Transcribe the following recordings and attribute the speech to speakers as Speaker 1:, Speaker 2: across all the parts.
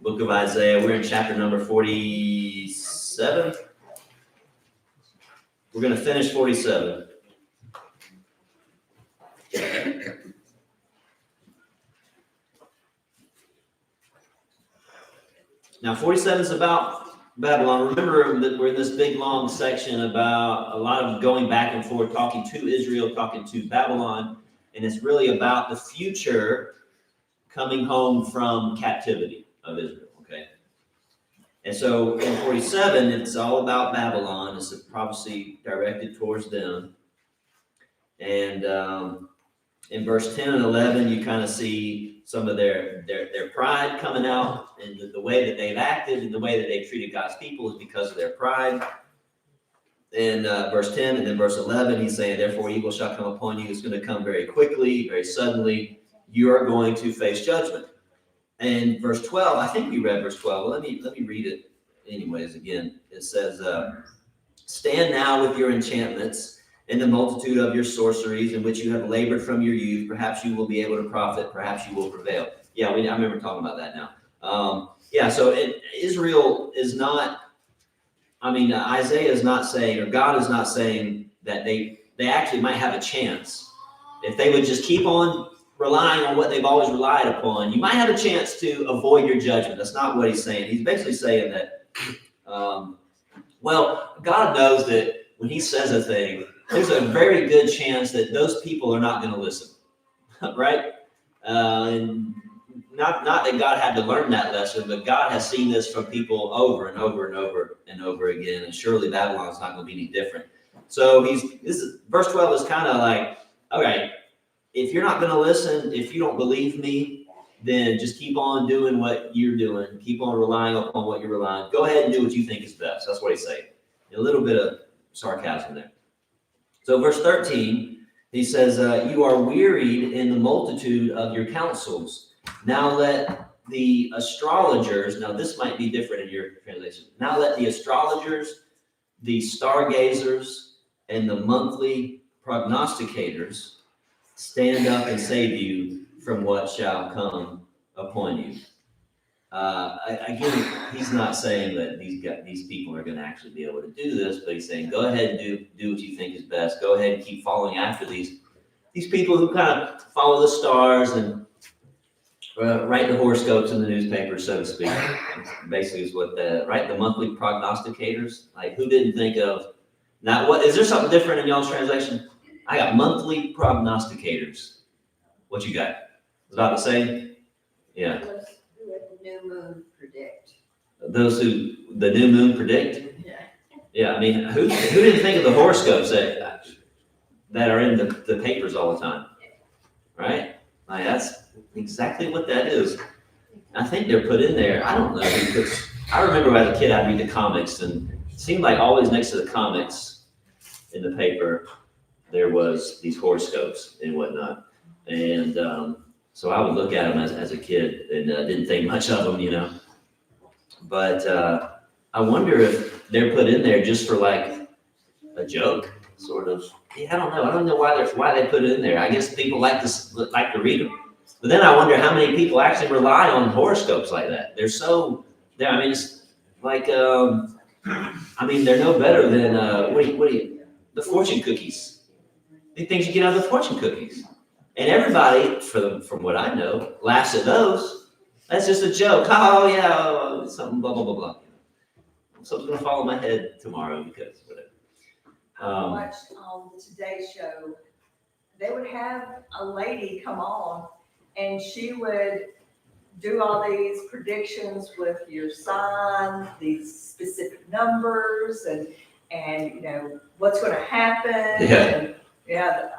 Speaker 1: Book of Isaiah. We're in chapter number 47. We're going to finish 47. Now, 47 is about Babylon. Remember that we're in this big, long section about a lot of going back and forth, talking to Israel, talking to Babylon, and it's really about the future coming home from captivity of Israel, okay? And so in 47, it's all about Babylon. It's a prophecy directed towards them. And in verse 10 and 11, you kind of see some of their pride coming out, and the way that they've acted and the way that they've treated God's people is because of their pride. In verse 10 and then verse 11, he's saying, therefore evil shall come upon you. It's going to come very quickly, very suddenly. You are going to face judgment. And verse 12, I think we read verse 12. Well, let me read it anyways again. It says, stand now with your enchantments and the multitude of your sorceries in which you have labored from your youth. Perhaps you will be able to profit. Perhaps you will prevail. Yeah, I remember talking about that now. So Israel is not, Isaiah is not saying, or God is not saying that they actually might have a chance. If they would just keep on relying on what they've always relied upon, you might have a chance to avoid your judgment. That's not what he's saying. He's basically saying that, God knows that when he says a thing, there's a very good chance that those people are not going to listen, right? And not that God had to learn that lesson, but God has seen this from people over and over and over and over again, and surely Babylon's not going to be any different. So verse 12 is kind of like, all right, if you're not going to listen, if you don't believe me, then just keep on doing what you're doing. Keep on relying upon what you're relying. Go ahead and do what you think is best. That's what he's saying. A little bit of sarcasm there. So verse 13, he says, you are wearied in the multitude of your counsels. Now let the astrologers, now this might be different in your translation. Now let the astrologers, the stargazers, and the monthly prognosticators stand up and save you from what shall come upon you. Again, he's not saying that these people are going to actually be able to do this, but he's saying, go ahead and do what you think is best. Go ahead and keep following after these people who kind of follow the stars and write the horoscopes in the newspaper, so to speak. Basically is what write the monthly prognosticators. Like, who didn't think of, now what, is there something different in y'all's translation? I got monthly prognosticators. What you got? About the same? Yeah.
Speaker 2: Those who at the new moon predict.
Speaker 1: Those who the new moon predict?
Speaker 2: Yeah.
Speaker 1: Yeah, I mean, who didn't think of the horoscopes that are in the papers all the time? Right? Like, that's exactly what that is. I think they're put in there. I don't know, because I remember as a kid I'd read the comics, and it seemed like always next to the comics in the paper there was these horoscopes and whatnot. And so I would look at them as a kid and didn't think much of them, But I wonder if they're put in there just for like a joke, sort of. Yeah, I don't know. I don't know why they put it in there. I guess people like to read them. But then I wonder how many people actually rely on horoscopes like that. It's like, they're no better than the fortune cookies. The things you get out of the fortune cookies. And everybody, from what I know, laughs at those. That's just a joke. Oh, yeah, something, blah, blah, blah, blah. Something's going to fall on my head tomorrow because whatever.
Speaker 3: I watched on the Today Show, they would have a lady come on and she would do all these predictions with your sign, these specific numbers, and what's going to happen.
Speaker 1: Yeah.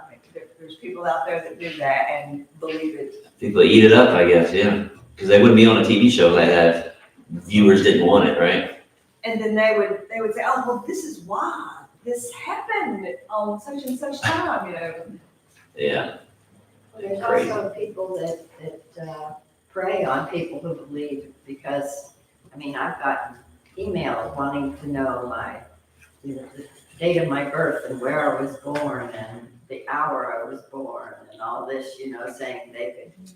Speaker 3: There's people out there that do that and believe it.
Speaker 1: People eat it up, I guess, yeah. Because they wouldn't be on a TV show like that if viewers didn't want it, right?
Speaker 3: And then they would say, oh, well, this is why this happened on such and such time,
Speaker 1: Yeah.
Speaker 2: Well, there's also people that prey on people who believe, because, I've gotten emails wanting to know the date of my birth and where I was born and the hour I was born and all this, saying they could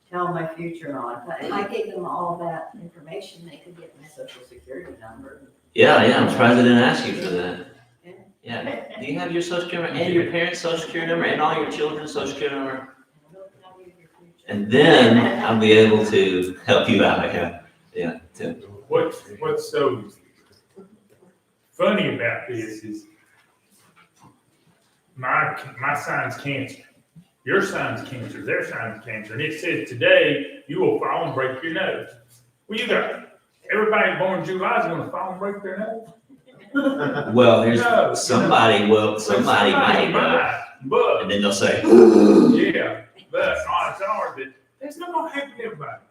Speaker 2: tell my future on. If I gave them all that information, they could get my social security number.
Speaker 1: Yeah, I'm surprised they didn't ask you for that. Yeah, do you have your social security number and your parents' social security number and all your children's social security number? And then I'll be able to help you out, yeah, Tim.
Speaker 4: What's so funny about this is my son's cancer, your son's cancer, their son's cancer, and it says today you will fall and break your nose. Well, you got everybody born in July is going to fall and break their nose.
Speaker 1: Well,
Speaker 4: No,
Speaker 1: somebody might,
Speaker 4: but
Speaker 1: and then they'll say,
Speaker 4: yeah, but odds are that that's not going to happen to everybody.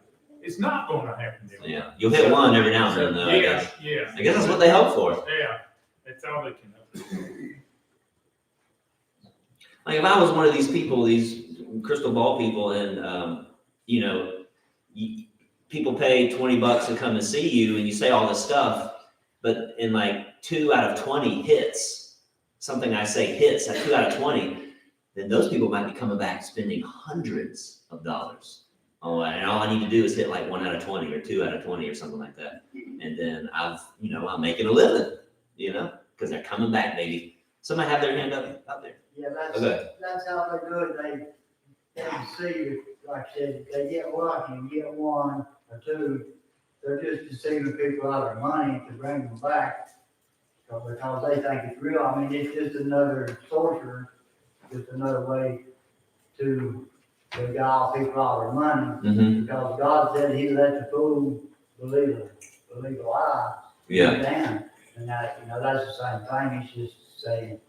Speaker 4: It's not going to happen to everybody.
Speaker 1: yeah, you'll hit one every now and then, though, I guess.
Speaker 4: Yeah.
Speaker 1: I guess that's what they hope for.
Speaker 4: Yeah, that's all they can hope.
Speaker 1: Like if I was one of these people, these crystal ball people, and people pay $20 to come and see you, and you say all this stuff, but in like 2 out of 20 hits, something I say hits at 2 out of 20, then those people might be coming back spending hundreds of dollars. Oh, and all I need to do is hit like 1 out of 20 or 2 out of 20 or something like that, and then I'm making a living, because they're coming back, maybe. Somebody have their hand up there.
Speaker 5: Yeah,
Speaker 1: Okay.
Speaker 5: that's how they do it. They deceive, like I said, if they get lucky and get 1 or 2, they're just deceiving people out of their money to bring them back. So because they think it's real. I mean, it's just another sorcerer, just another way to beguile people out of their money.
Speaker 1: Mm-hmm.
Speaker 5: Because God said he let the fool believe a lie.
Speaker 1: Yeah.
Speaker 5: And that, that's the same thing. He's just saying,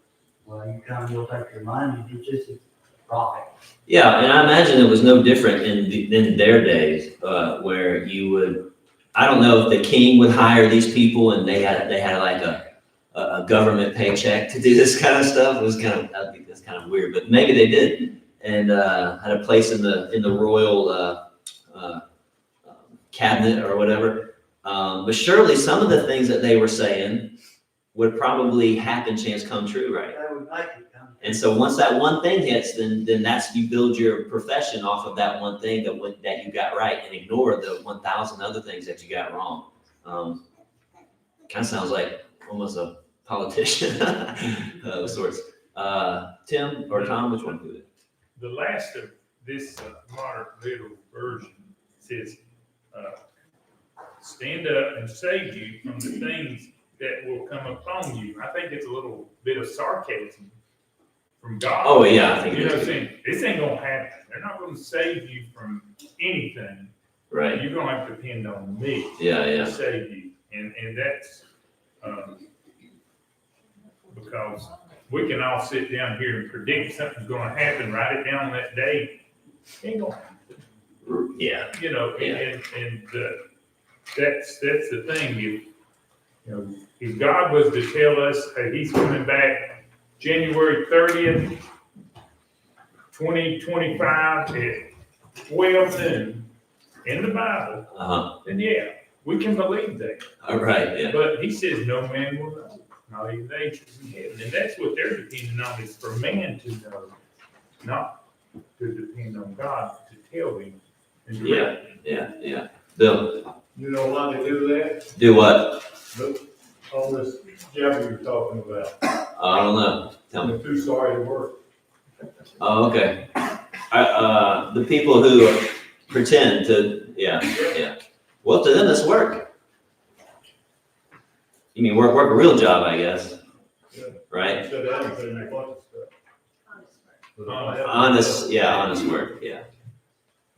Speaker 5: well, you come, you'll take your money. It's just a profit.
Speaker 1: Yeah, and I imagine it was no different in their days, where you would, I don't know if the king would hire these people and they had like a government paycheck to do this kind of stuff. It was I think that's kind of weird, but maybe they did, and had a place in the royal cabinet or whatever. But surely some of the things that they were saying would probably happen, chance come true, right?
Speaker 5: They would make it come.
Speaker 1: And so once that one thing hits, then that's, you build your profession off of that one thing that you got right, and ignore the 1,000 other things that you got wrong. Kind of sounds like almost a politician of sorts. Tim or Tom, which one do it?
Speaker 4: The last of this moderate little version says, stand up and save you from the things that will come upon you. I think it's a little bit of sarcasm from God.
Speaker 1: Oh yeah, I think
Speaker 4: You
Speaker 1: it
Speaker 4: know what
Speaker 1: is.
Speaker 4: I'm saying? This ain't gonna happen. They're not gonna save you from anything.
Speaker 1: Right.
Speaker 4: You're gonna have to depend on me
Speaker 1: Yeah,
Speaker 4: to
Speaker 1: yeah.
Speaker 4: save you. And that's, because we can all sit down here and predict something's gonna happen, write it down on that day. Ain't gonna happen.
Speaker 1: Yeah.
Speaker 4: And that's the thing. If God was to tell us, hey, he's coming back January 30th, 2025 at 12 noon in the Bible, then yeah, we can believe that.
Speaker 1: All right. Yeah.
Speaker 4: But he says no man will know, not even the angels in heaven. And that's what they're depending on, is for man to know, not to depend on God to tell him. And direct him.
Speaker 1: Yeah. Bill,
Speaker 6: You know why they do that?
Speaker 1: do what?
Speaker 6: Look, all this jabber you're talking about.
Speaker 1: I don't know. Tell me.
Speaker 6: They're too sorry to work.
Speaker 1: Oh, okay. The people who pretend to, yeah. Well, to them, it's work. You mean work a real job, I guess,
Speaker 6: Yeah.
Speaker 1: right?
Speaker 6: Sit down and say make lots of stuff. But I have-
Speaker 1: Honest work, yeah.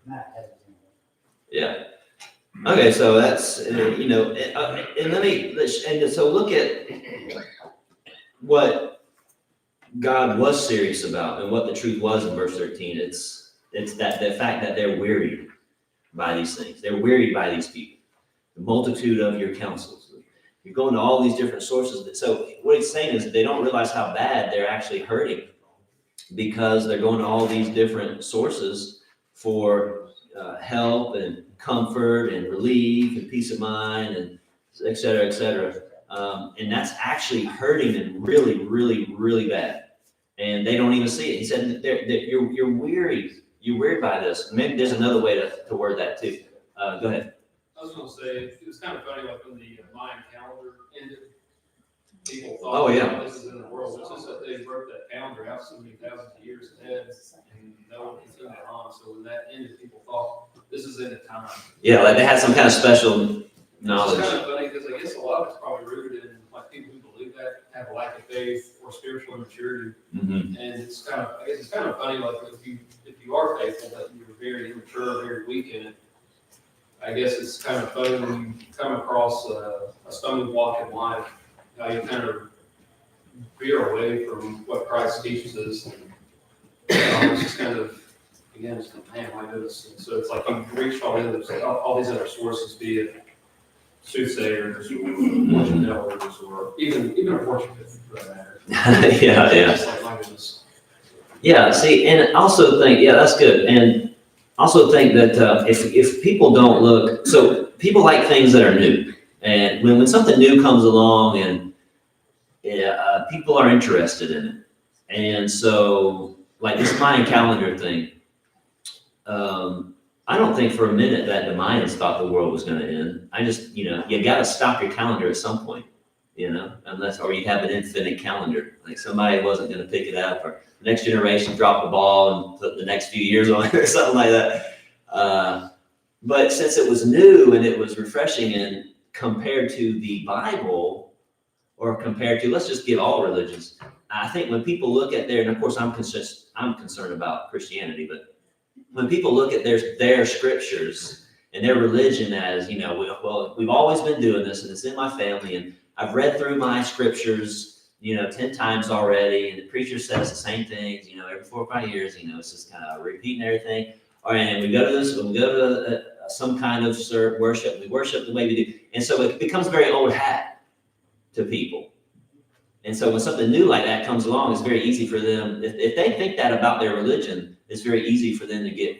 Speaker 5: Not everything.
Speaker 1: Yeah. Okay, so that's, and so look at what God was serious about and what the truth was in verse 13. It's that the fact that they're wearied by these things. They're wearied by these people. The multitude of your counsels. You're going to all these different sources. So what he's saying is they don't realize how bad they're actually hurting, because they're going to all these different sources for help and comfort and relief and peace of mind and et cetera, et cetera. And that's actually hurting them really, really, really bad. And they don't even see it. He said that you're weary you're weird by this. Maybe there's another way to word that too. Go ahead.
Speaker 7: I was gonna say, it was kind of funny, like when the Mayan calendar ended, people
Speaker 1: Oh,
Speaker 7: thought,
Speaker 1: yeah.
Speaker 7: this is in the world, it's just that they broke that calendar out so many thousands of years ahead, and no one continued on, so when that ended, people thought, this is in the time.
Speaker 1: Yeah, like they had some kind of special
Speaker 7: It's
Speaker 1: knowledge.
Speaker 7: kind of funny, because I guess a lot of it's probably rooted in, like, people who believe that have a lack of faith or spiritual maturity,
Speaker 1: Mhm.
Speaker 7: and it's kind of, I guess it's kind of funny, like, if you are faithful, but you're very immature, very weak in it, I guess it's kind of funny when you come across a stumbling block in life, how you kind of veer away from what Christ teaches us. And, it's just kind of, again, it's like, man, why do this? And so it's like you reach all these other sources, be it soothsayers or fortune tellers or even a fortune cookie for that matter.
Speaker 1: Yeah.
Speaker 7: It's like, my goodness.
Speaker 1: Yeah, see, and also think, yeah, that's good. And also think that if people don't look, so people like things that are new. And when something new comes along and people are interested in it. And so, like this Mayan calendar thing, I don't think for a minute that the Mayans thought the world was going to end. I just, you got to stop your calendar at some point, or you have an infinite calendar. Like somebody wasn't going to pick it up, or the next generation dropped the ball and put the next few years on it or something like that. But since it was new and it was refreshing, and compared to the Bible, or compared to, let's just get all religions, I think when people look at and of course I'm concerned about Christianity, but when people look at their scriptures and their religion as, we've always been doing this and it's in my family and I've read through my scriptures 10 times already, and the preacher says the same things, every 4 or 5 years, it's just kind of repeating everything. All right, and we go to some kind of worship, we worship the way we do. And so it becomes very old hat to people. And so when something new like that comes along, it's very easy for them, if they think that about their religion, it's very easy for them to get,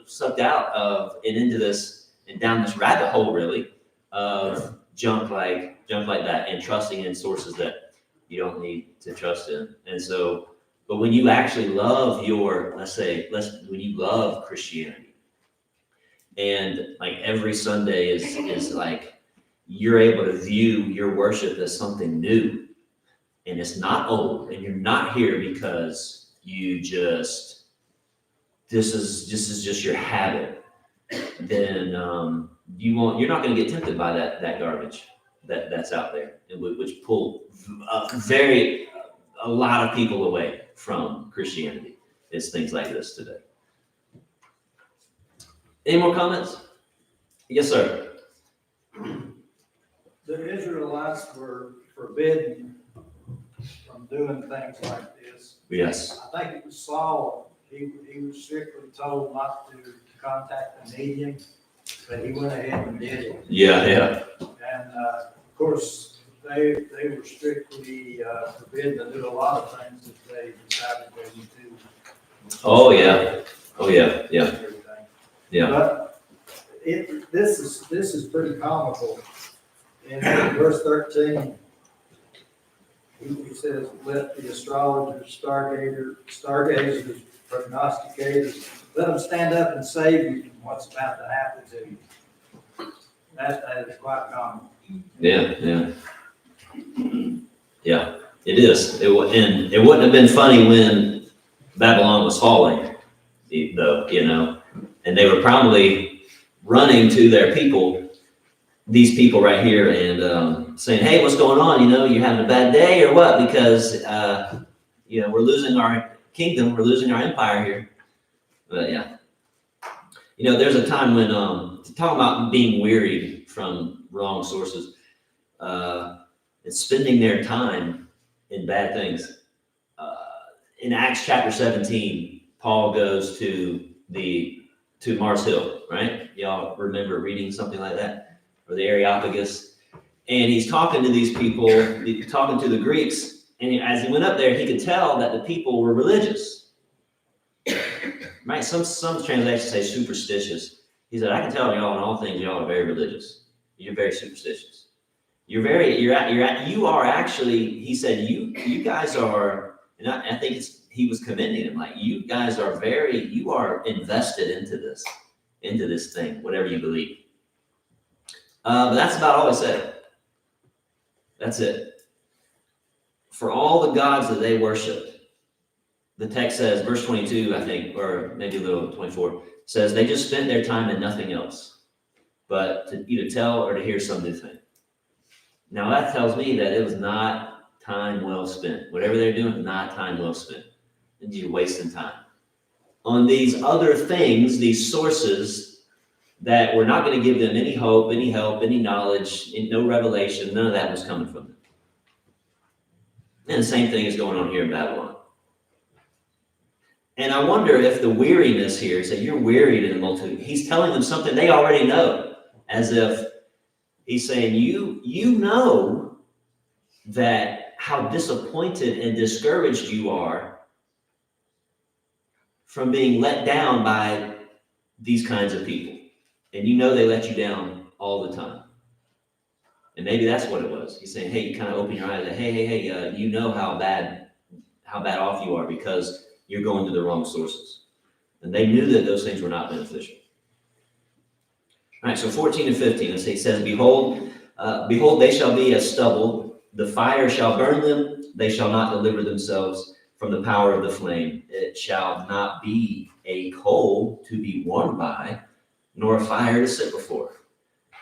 Speaker 1: sucked out of and into this and down this rabbit hole, really, of junk like that, and trusting in sources that you don't need to trust in. And so, but when you actually love when you love Christianity, and like every Sunday is like, you're able to view your worship as something new, and it's not old, and you're not here because this is just your habit, then you're not going to get tempted by that garbage that's out there, which pull a lot of people away from Christianity. Is things like this today. Any more comments? Yes, sir.
Speaker 8: The Israelites were forbidden from doing things like this.
Speaker 1: Yes.
Speaker 8: I think it was Saul, he was strictly told not to contact the medium, but he went ahead and did it.
Speaker 1: Yeah.
Speaker 8: And of course, they were strictly forbidden to do a lot of things that they decided they would do.
Speaker 1: Oh yeah.
Speaker 8: Everything.
Speaker 1: Yeah.
Speaker 8: But this is pretty comical. In verse 13, he says, let the astrologers, stargazers, prognosticators, let them stand up and save you from what's about to happen to you. That is quite common.
Speaker 1: Yeah. It is. And it wouldn't have been funny when Babylon was falling, though, and they were probably running to their people, these people right here, and saying, hey, what's going on? You're having a bad day or what? Because, we're losing our kingdom, we're losing our empire here. But yeah, there's a time when, talking about being wearied from wrong sources, and spending their time in bad things. In Acts chapter 17, Paul goes to Mars Hill, right? Y'all remember reading something like that? Or the Areopagus. And he's talking to these people, talking to the Greeks. And as he went up there, he could tell that the people were religious. Right? Some translations say superstitious. He said, I can tell y'all in all things, y'all are very religious. You're very superstitious. You are actually, he said, you guys are, And I think he was commending him, like, you guys are you are invested into this thing, whatever you believe. But that's about all he said. That's it. For all the gods that they worshiped, the text says, verse 22, I think, or maybe a little 24, says they just spent their time in nothing else but to either tell or to hear some new thing. Now that tells me that it was not time well spent. Whatever they're doing, not time well spent. And you're wasting time on these other things, these sources that were not going to give them any hope, any help, any knowledge, no revelation. None of that was coming from them. And the same thing is going on here in Babylon. And I wonder if the weariness here is that you're wearied in the multitude. He's telling them something they already know, as if he's saying, you know that how disappointed and discouraged you are from being let down by these kinds of people. And you know they let you down all the time. And maybe that's what it was. He's saying, hey, you kind of open your eyes. Hey, you know how bad off you are because you're going to the wrong sources. And they knew that those things were not beneficial. All right, so 14 and 15, he says, Behold, they shall be as stubble. The fire shall burn them. They shall not deliver themselves from the power of the flame. It shall not be a coal to be warmed by, nor a fire to sit before.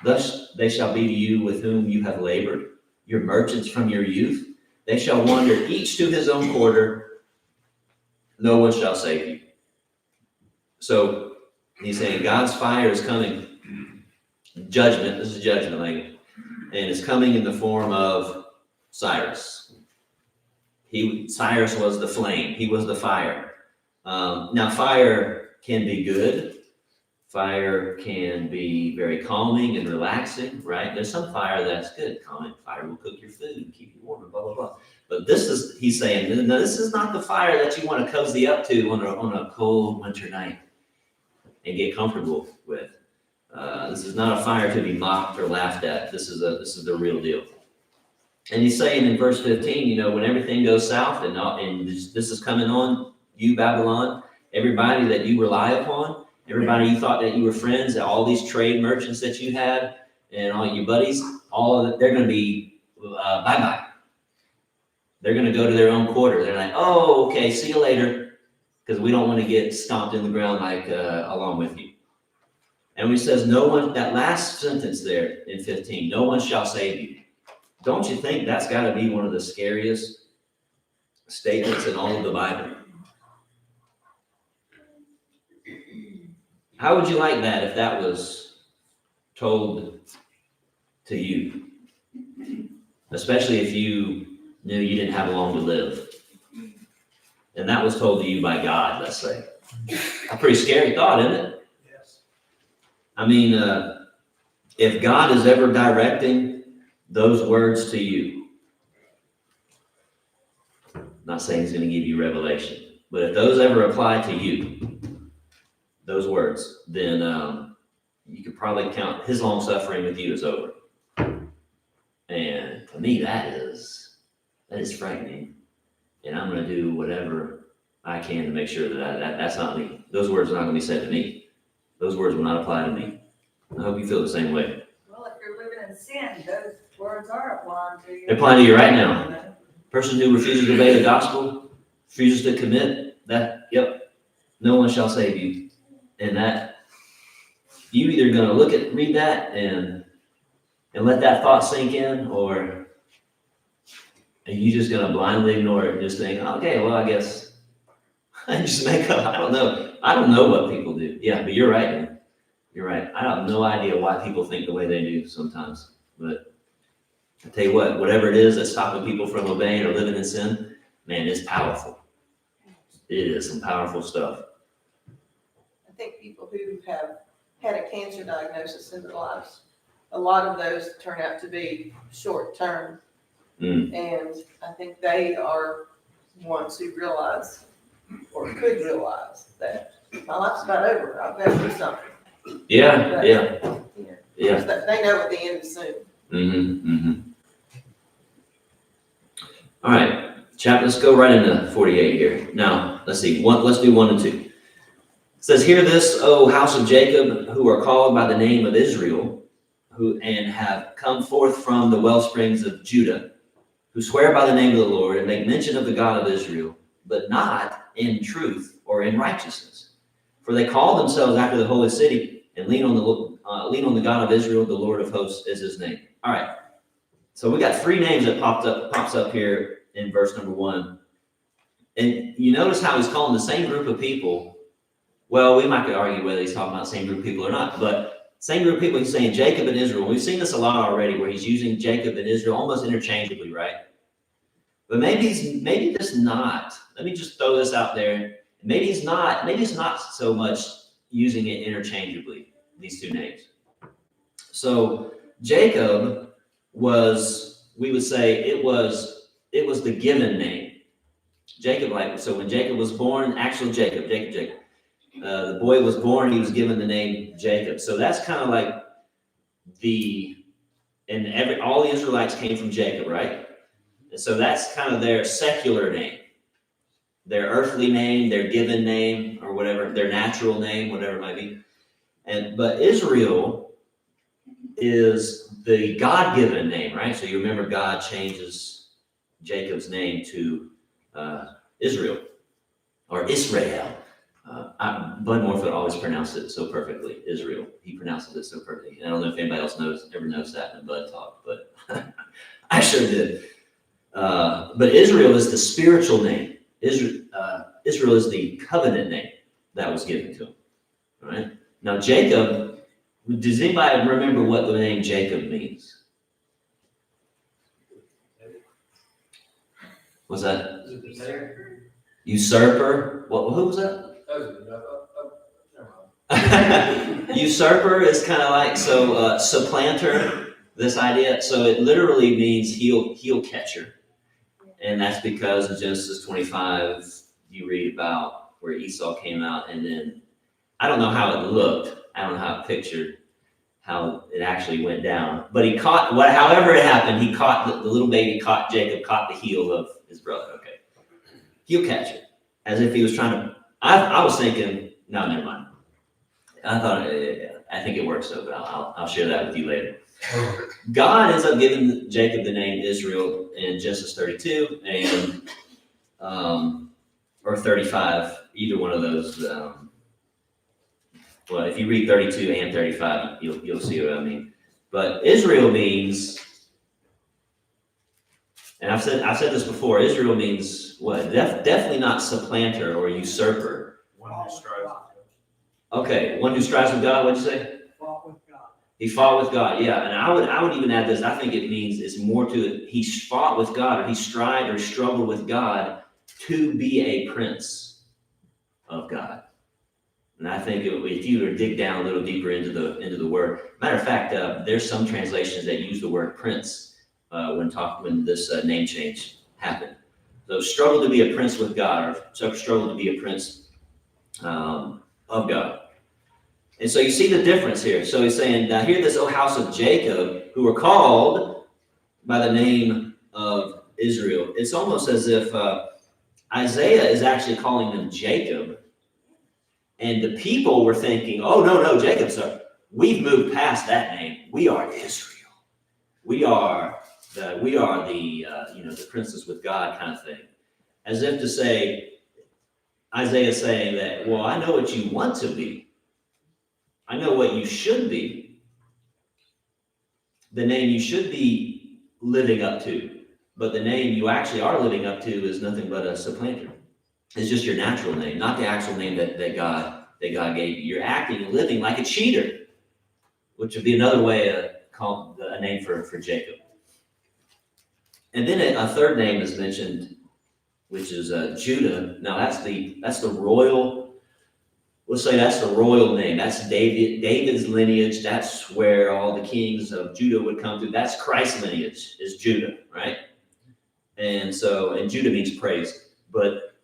Speaker 1: Thus they shall be to you with whom you have labored, your merchants from your youth. They shall wander each to his own quarter. No one shall save you. So he's saying God's fire is coming. Judgment, this is judgment language. And it's coming in the form of Cyrus. Cyrus was the flame. He was the fire. Now fire can be good. Fire can be very calming and relaxing, right? There's some fire that's good. Calming fire will cook your food and keep you warm and blah, blah, blah. But he's saying, no, this is not the fire that you want to cozy up to on a cold winter night and get comfortable with. This is not a fire to be mocked or laughed at. This is the real deal. And he's saying in verse 15, when everything goes south and this is coming on you, Babylon, everybody that you rely upon, everybody you thought that you were friends, all these trade merchants that you had, and all your buddies, all of it, they're going to be bye-bye. They're going to go to their own quarter. They're like, oh, okay, see you later, because we don't want to get stomped in the ground along with you. And he says, no one, that last sentence there in 15, no one shall save you. Don't you think that's got to be one of the scariest statements in all of the Bible? How would you like that if that was told to you? Especially if you knew you didn't have long to live. And that was told to you by God, let's say. A pretty scary thought, isn't it?
Speaker 8: Yes.
Speaker 1: I mean, if God is ever directing those words to you, I'm not saying he's going to give you revelation, but if those ever apply to you, those words, then you could probably count his long suffering with you is over. And to me, that is frightening. And I'm going to do whatever I can to make sure that's not me. Those words are not going to be said to me. Those words will not apply to me. I hope you feel the same way.
Speaker 3: Well, if you're living in sin, those words are applying to you.
Speaker 1: They're applying to you right now. Person who refuses to obey the gospel, refuses to commit, no one shall save you. And that, you either going to read that and let that thought sink in, or are you just going to blindly ignore it and just think, okay, well, I guess I just make up. I don't know. I don't know what people do. Yeah, but you're right, man. You're right. I have no idea why people think the way they do sometimes. But I tell you what, whatever it is that's stopping people from obeying or living in sin, man, it's powerful. It is some powerful stuff.
Speaker 3: I think people who have had a cancer diagnosis in their lives, a lot of those turn out to be short-term. And I think they are ones who realize, or could realize, that my life's about over. I've got to do something.
Speaker 1: Yeah.
Speaker 3: They know at the end is soon.
Speaker 1: All right. Let's go right into 48 here. Now, let's see. Let's do 1 and 2. It says, "Hear this, O house of Jacob, who are called by the name of Israel, and have come forth from the well springs of Judah, who swear by the name of the Lord and make mention of the God of Israel, but not in truth or in righteousness. For they call themselves after the holy city and lean on the God of Israel, the Lord of hosts is his name." All right. So we got 3 names that pops up here in verse number 1. And you notice how he's calling the same group of people. Well, we might could argue whether he's talking about the same group of people or not, but same group of people, he's saying Jacob and Israel. We've seen this a lot already, where he's using Jacob and Israel almost interchangeably, right? But maybe this not. Let me just throw this out there. Maybe he's not so much using it interchangeably, these 2 names. So Jacob was, we would say it was the given name. Jacob, so when Jacob was born, actual Jacob, the boy was born, he was given the name Jacob. So that's kind of like all the Israelites came from Jacob, right? And so that's kind of their secular name, their earthly name, their given name, or whatever, their natural name, whatever it might be. But Israel is the God-given name, right? So you remember God changes Jacob's name to Israel or Israel. Bud Morfield always pronounced it so perfectly, Israel. He pronounces it so perfectly. I don't know if anybody else ever knows that in Bud talk, but I sure did. But Israel is the spiritual name. Israel is the covenant name that was given to him. All right. Now Jacob, does anybody remember what the name Jacob means? What's that? Usurper. Who was that? Usurper is kind of like, supplanter, this idea. So it literally means heel catcher. And that's because in Genesis 25, you read about where Esau came out, and then I don't know how it looked. I don't know how it pictured how it actually went down. But he caught, however it happened, he caught the little baby, Jacob caught the heel of his brother. Okay. Heel catcher. As if he was trying to, I was thinking, no, never mind. I think it works though, but I'll share that with you later. God ends up giving Jacob the name Israel in Genesis 32 and or 35, either one of those. Well, if you read 32 and 35, you'll see what I mean. But Israel means, and I've said this before, Israel means what? Definitely not supplanter or usurper.
Speaker 6: One who strives.
Speaker 1: Okay, one who strives with God. What'd you say?
Speaker 8: Fought with God.
Speaker 1: He fought with God, yeah. And I would even add this. I think it means it's more to it. He fought with God, or he strived or struggled with God to be a prince of God. And I think if you were to dig down a little deeper into the word, matter of fact, there's some translations that use the word prince when this name change happened. So struggle to be a prince with God, or struggle to be a prince of God. And so you see the difference here. So he's saying, now hear this, O house of Jacob, who are called by the name of Israel. It's almost as if Isaiah is actually calling them Jacob. And the people were thinking, oh, no, Jacob, sir. We've moved past that name. We are Israel. We are the princes with God kind of thing. As if to say, Isaiah saying that, well, I know what you want to be. I know what you should be. The name you should be living up to. But the name you actually are living up to is nothing but a supplanter. It's just your natural name, not the actual name that God gave you. You're acting and living like a cheater, which would be another way to call a name for Jacob. And then a third name is mentioned, which is Judah. Now that's the royal. We'll say that's the royal name. That's David's lineage. That's where all the kings of Judah would come through. That's Christ's lineage, is Judah, right? And Judah means praise. But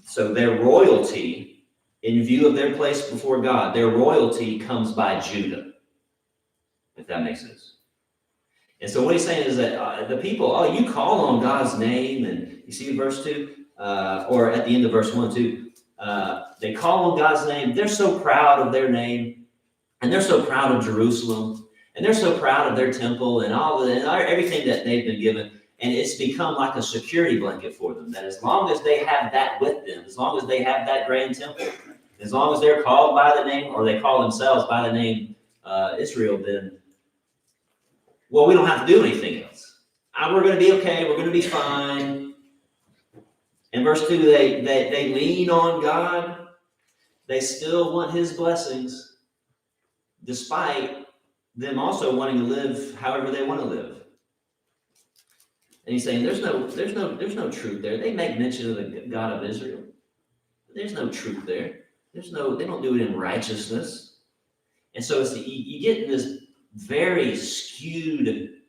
Speaker 1: so their royalty, in view of their place before God, their royalty comes by Judah, if that makes sense. And so what he's saying is that the people, oh, you call on God's name, and you see verse 2, or at the end of verse 1 too, they call on God's name. They're so proud of their name, and they're so proud of Jerusalem, and they're so proud of their temple and everything that they've been given. And it's become like a security blanket for them, that as long as they have that with them, as long as they have that grand temple, as long as they're called by the name, or they call themselves by the name Israel, then, well, we don't have to do anything else. We're going to be okay. We're going to be fine. In verse 2, they lean on God. They still want his blessings, despite them also wanting to live however they want to live. And he's saying there's no truth there. They make mention of the God of Israel. There's no truth there. They don't do it in righteousness. And so you get in this very skewed,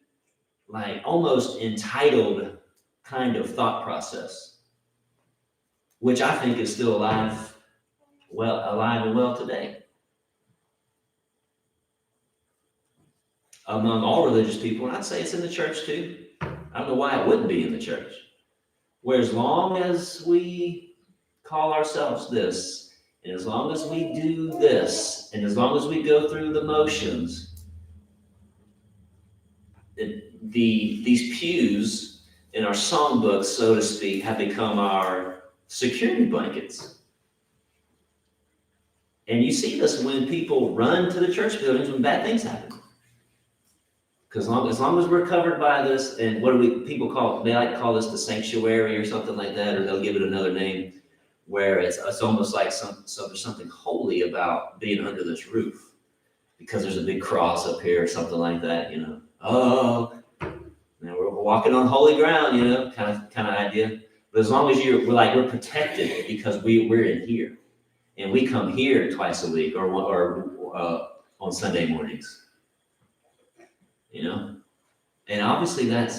Speaker 1: like almost entitled kind of thought process, which I think is still alive and well today among all religious people. And I'd say it's in the church too. I don't know why it wouldn't be in the church. Where as long as we call ourselves this, and as long as we do this, and as long as we go through the motions, these pews in our songbooks, so to speak, have become our security blankets. And you see this when people run to the church buildings when bad things happen. Because as long as we're covered by this, and what do people call it? They like to call this the sanctuary or something like that, or they'll give it another name, where it's almost like there's something holy about being under this roof, because there's a big cross up here or something like that, you know. Oh, now we're walking on holy ground, you know, kind of idea. But as long as we're protected because we're in here, and we come here twice a week or on Sunday mornings. You know, and obviously number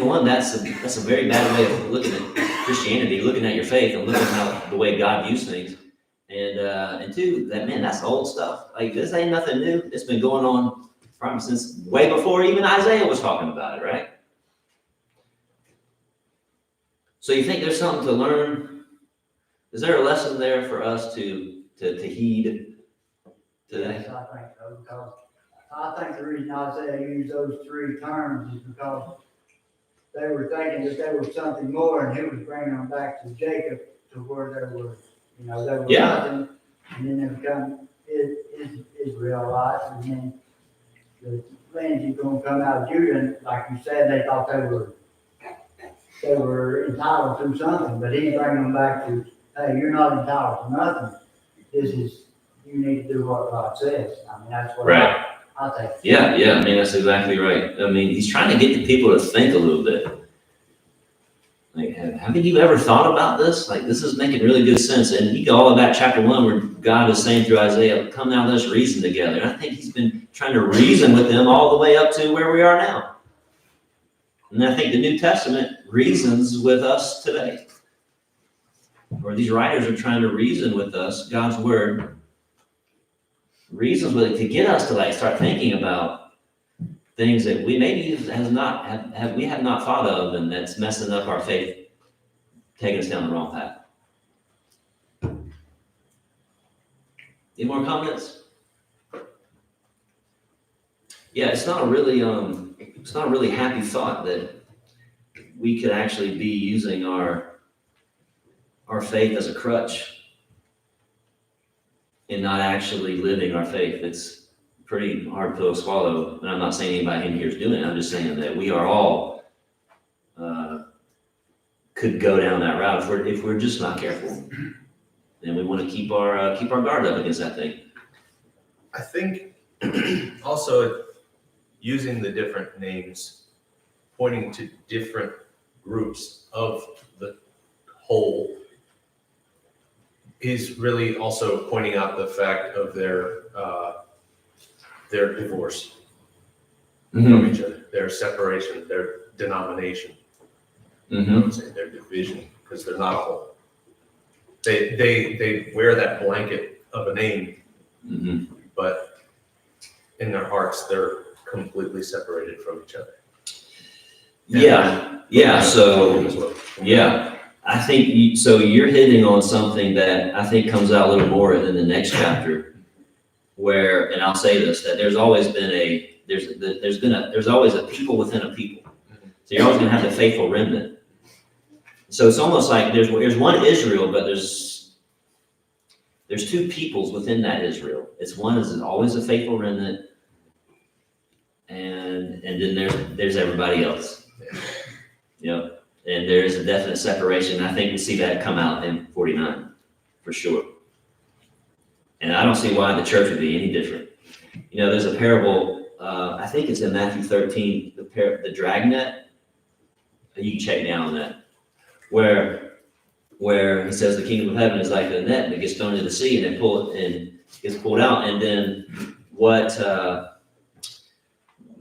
Speaker 1: one, that's a very bad way of looking at Christianity, looking at your faith, and looking at the way God views things. And two, that's old stuff. Like, this ain't nothing new. It's been going on probably since way before even Isaiah was talking about it, right? So you think there's something to learn? Is there a lesson there for us to heed today?
Speaker 5: Yes, I think so, because I think the reason Isaiah used those three terms is because they were thinking that there was something more, and he was bringing them back to Jacob, to where there was, they were nothing, and then they become Israelites, and then the land is going to come out of Judah, and like you said, they thought they were entitled to something, but he's bringing them back to, hey, you're not entitled to nothing. You need to do what God says. That's what
Speaker 1: Right.
Speaker 5: I think.
Speaker 1: Yeah, that's exactly right. He's trying to get the people to think a little bit. Like, haven't you ever thought about this? Like, this is making really good sense. And you go all about chapter 1, where God is saying through Isaiah, come now, let's reason together. And I think he's been trying to reason with them all the way up to where we are now. And I think the New Testament reasons with us today. Or these writers are trying to reason with us, God's word, reasons with it to get us to start thinking about things that we maybe have not thought of, and that's messing up our faith, taking us down the wrong path. Any more comments? Yeah, it's not a really happy thought that we could actually be using our faith as a crutch and not actually living our faith. It's pretty hard pill to swallow. And I'm not saying anybody in here is doing it. I'm just saying that we are all could go down that route if we're just not careful. And we want to keep our guard up against that thing.
Speaker 6: I think also using the different names, pointing to different groups of the whole, is really also pointing out the fact of their divorce from each other, their separation, their denomination, their division, because they're not a whole. They wear that blanket of a name, but in their hearts they're completely separated from each other.
Speaker 1: Yeah, so,
Speaker 6: As well.
Speaker 1: yeah, I think, so you're hitting on something that I think comes out a little more in the next chapter, where, and I'll say this, that there's always always a people within a people. So you're always gonna have the faithful remnant. So it's almost like there's one Israel, but there's two peoples within that Israel. It's one is always a faithful remnant, and then there's everybody else. You know, and there is a definite separation. I think we see that come out in 49, for sure. And I don't see why the church would be any different. You know, there's a parable, I think it's in Matthew 13, the dragnet. You can check down on that, where he says the kingdom of heaven is like a net that gets thrown into the sea and gets pulled out. And then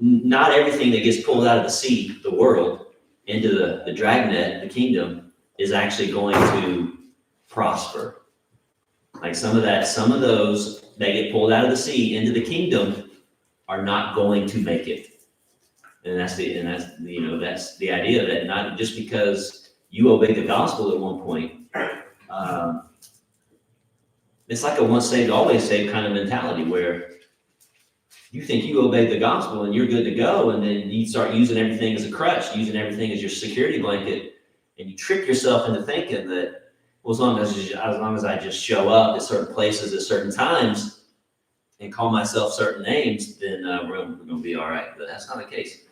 Speaker 1: not everything that gets pulled out of the sea, the world, into the dragnet, the kingdom, is actually going to prosper. Like some of those that get pulled out of the sea into the kingdom are not going to make it. And that's the idea that not just because you obey the gospel at one point, it's like a once saved, always saved kind of mentality where you think you obey the gospel and you're good to go, and then you start using everything as a crutch, using everything as your security blanket, and you trick yourself into thinking that, well, as long as I just show up at certain places at certain times and call myself certain names, then we're going to be all right. But that's not the case.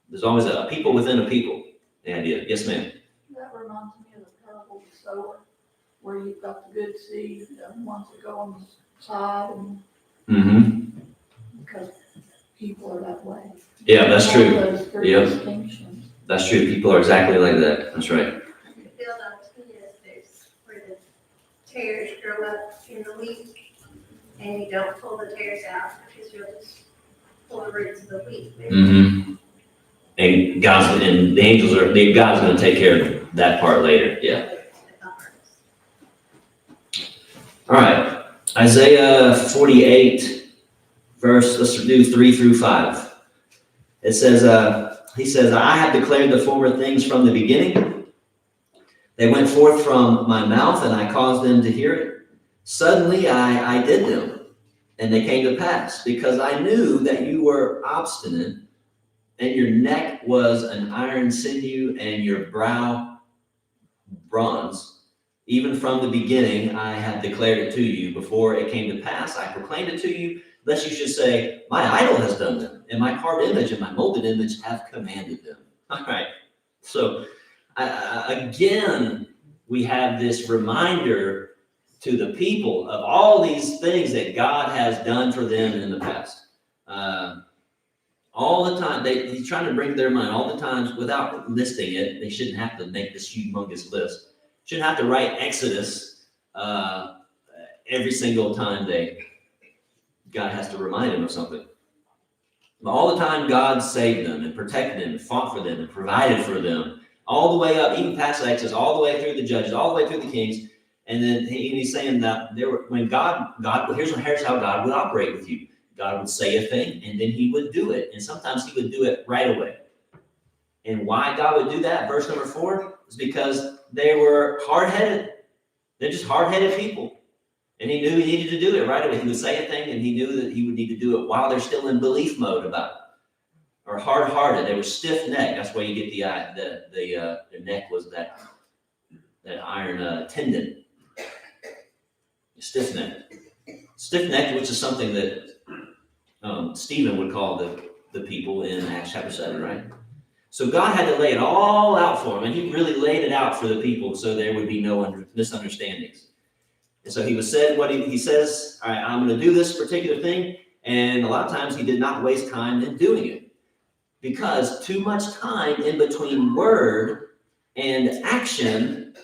Speaker 1: There's always a people within a people. The idea. Yes, ma'am.
Speaker 9: That reminds me of the parable of the sower, where you've got the good seed, the ones that go on the side, and
Speaker 1: Mm-hmm.
Speaker 9: because people are that way.
Speaker 1: Yeah, that's
Speaker 9: All
Speaker 1: true.
Speaker 9: those three
Speaker 1: Yep.
Speaker 9: distinctions.
Speaker 1: That's true. People are exactly like that. That's right.
Speaker 10: Build on to this, there's where the tares grow up in the wheat, and you don't pull the tares out because you'll just pull the roots of the wheat.
Speaker 1: Mm-hmm. And God's going to take care of that part later. Yeah. All right. Isaiah 48, let's do 3 through 5. It says, he says, I have declared the former things from the beginning. They went forth from my mouth, and I caused them to hear it. Suddenly I did them, and they came to pass, because I knew that you were obstinate, and your neck was an iron sinew, and your brow bronze. Even from the beginning, I have declared it to you. Before it came to pass, I proclaimed it to you, lest you should say, my idol has done them, and my carved image and my molded image have commanded them. All right. So again, we have this reminder to the people of all these things that God has done for them in the past. All the time, he's trying to bring to their mind all the times without listing it. They shouldn't have to make this humongous list. Shouldn't have to write Exodus every single time God has to remind them of something. But all the time, God saved them and protected them and fought for them and provided for them, all the way up, even past Exodus, all the way through the judges, all the way through the kings. And then he's saying that here's how God would operate with you. God would say a thing, and then he would do it. And sometimes he would do it right away. And why God would do that, verse number 4, is because they were hard-headed. They're just hard-headed people. And he knew he needed to do it right away. He would say a thing, and he knew that he would need to do it while they're still in belief mode about it. Or hard-hearted. They were stiff-necked. That's why you get the neck was that iron tendon. Stiff-necked. Stiff-necked, which is something that Stephen would call the people in Acts chapter 7, right? So God had to lay it all out for them, and he really laid it out for the people so there would be no misunderstandings. And so he said what he says, all right, I'm going to do this particular thing, and a lot of times he did not waste time in doing it because too much time in between word and action,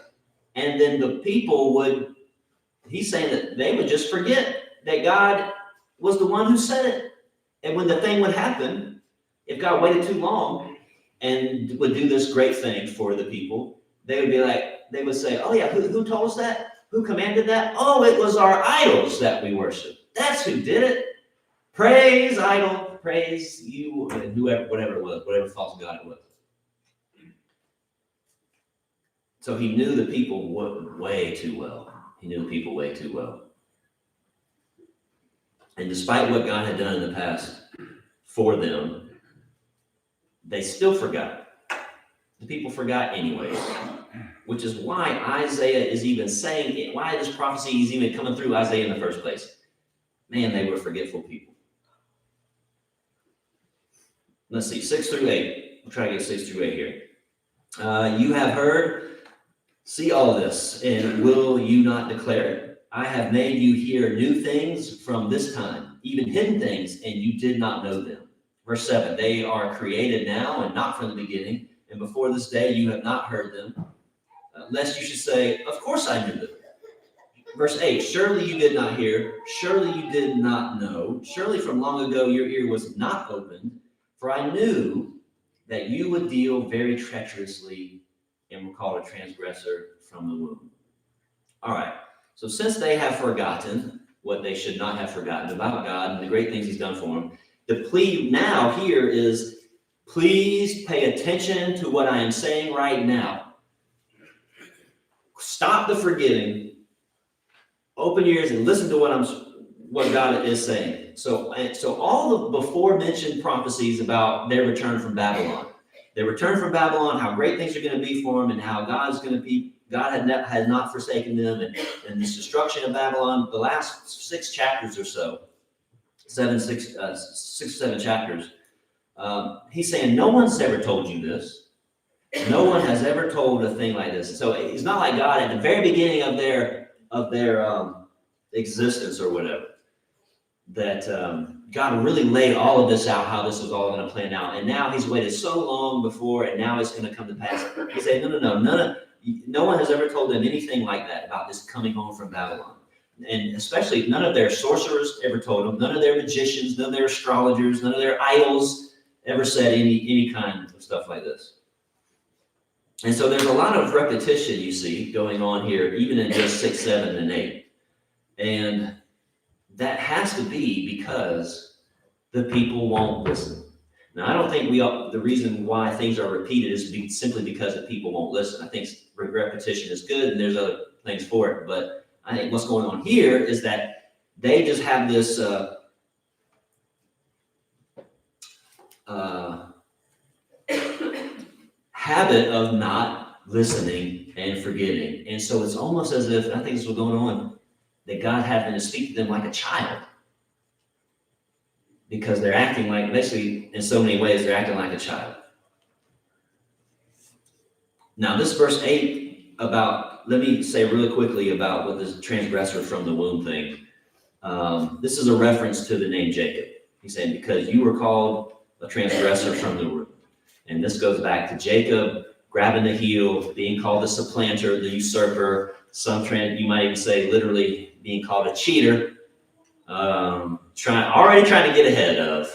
Speaker 1: and then the people he's saying that they would just forget that God was the one who said it. And when the thing would happen, if God waited too long and would do this great thing for the people, they would say, oh yeah, who told us that? Who commanded that? Oh, it was our idols that we worship. That's who did it. Praise idol. praise you, and whoever, whatever it was, whatever false god it was. So he knew the people way too well. He knew the people way too well. And despite what God had done in the past for them, they still forgot. The people forgot anyways, which is why Isaiah is even saying it, why this prophecy is even coming through Isaiah in the first place. Man, they were forgetful people. Let's see, 6 through 8. We'll try to get 6 through 8 here. You have heard, see all this, and will you not declare it? I have made you hear new things from this time, even hidden things, and you did not know them. Verse 7, they are created now and not from the beginning, and before this day you have not heard them, lest you should say, of course I knew them. Verse 8, surely you did not hear, surely you did not know, surely from long ago your ear was not opened, for I knew that you would deal very treacherously and were called a transgressor from the womb. All right, so since they have forgotten what they should not have forgotten about God and the great things he's done for them, the plea now here is, please pay attention to what I am saying right now. Stop the forgetting. Open your ears and listen to what God is saying. So all the before mentioned prophecies about their return from Babylon, their return from Babylon, how great things are going to be for them, and how God had not forsaken them, and this destruction of Babylon. The last 6 chapters or so, 6 or 7 chapters. He's saying no one's ever told you this. No one has ever told a thing like this. So it's not like God at the very beginning of their existence or whatever, that God really laid all of this out, how this was all going to plan out. And now he's waited so long before, and now it's going to come to pass. He said, no one has ever told them anything like that about this coming home from Babylon. And especially none of their sorcerers ever told them, none of their magicians, none of their astrologers, none of their idols ever said any kind of stuff like this. And so there's a lot of repetition you see going on here, even in just 6, 7, and 8. And that has to be because the people won't listen. Now, I don't think the reason why things are repeated is simply because the people won't listen. I think repetition is good, and there's other things for it. But I think what's going on here is that they just have this habit of not listening and forgetting. And so it's almost as if, I think this is what's going on, that God having to speak to them like a child. Because they're acting like, basically, in so many ways, they're acting like a child. Now, this verse 8 let me say really quickly about what this transgressor from the womb thing. This is a reference to the name Jacob. He's saying, because you were called a transgressor from the womb. And this goes back to Jacob grabbing the heel, being called the supplanter, the usurper. You might even say literally being called a cheater, already trying to get ahead of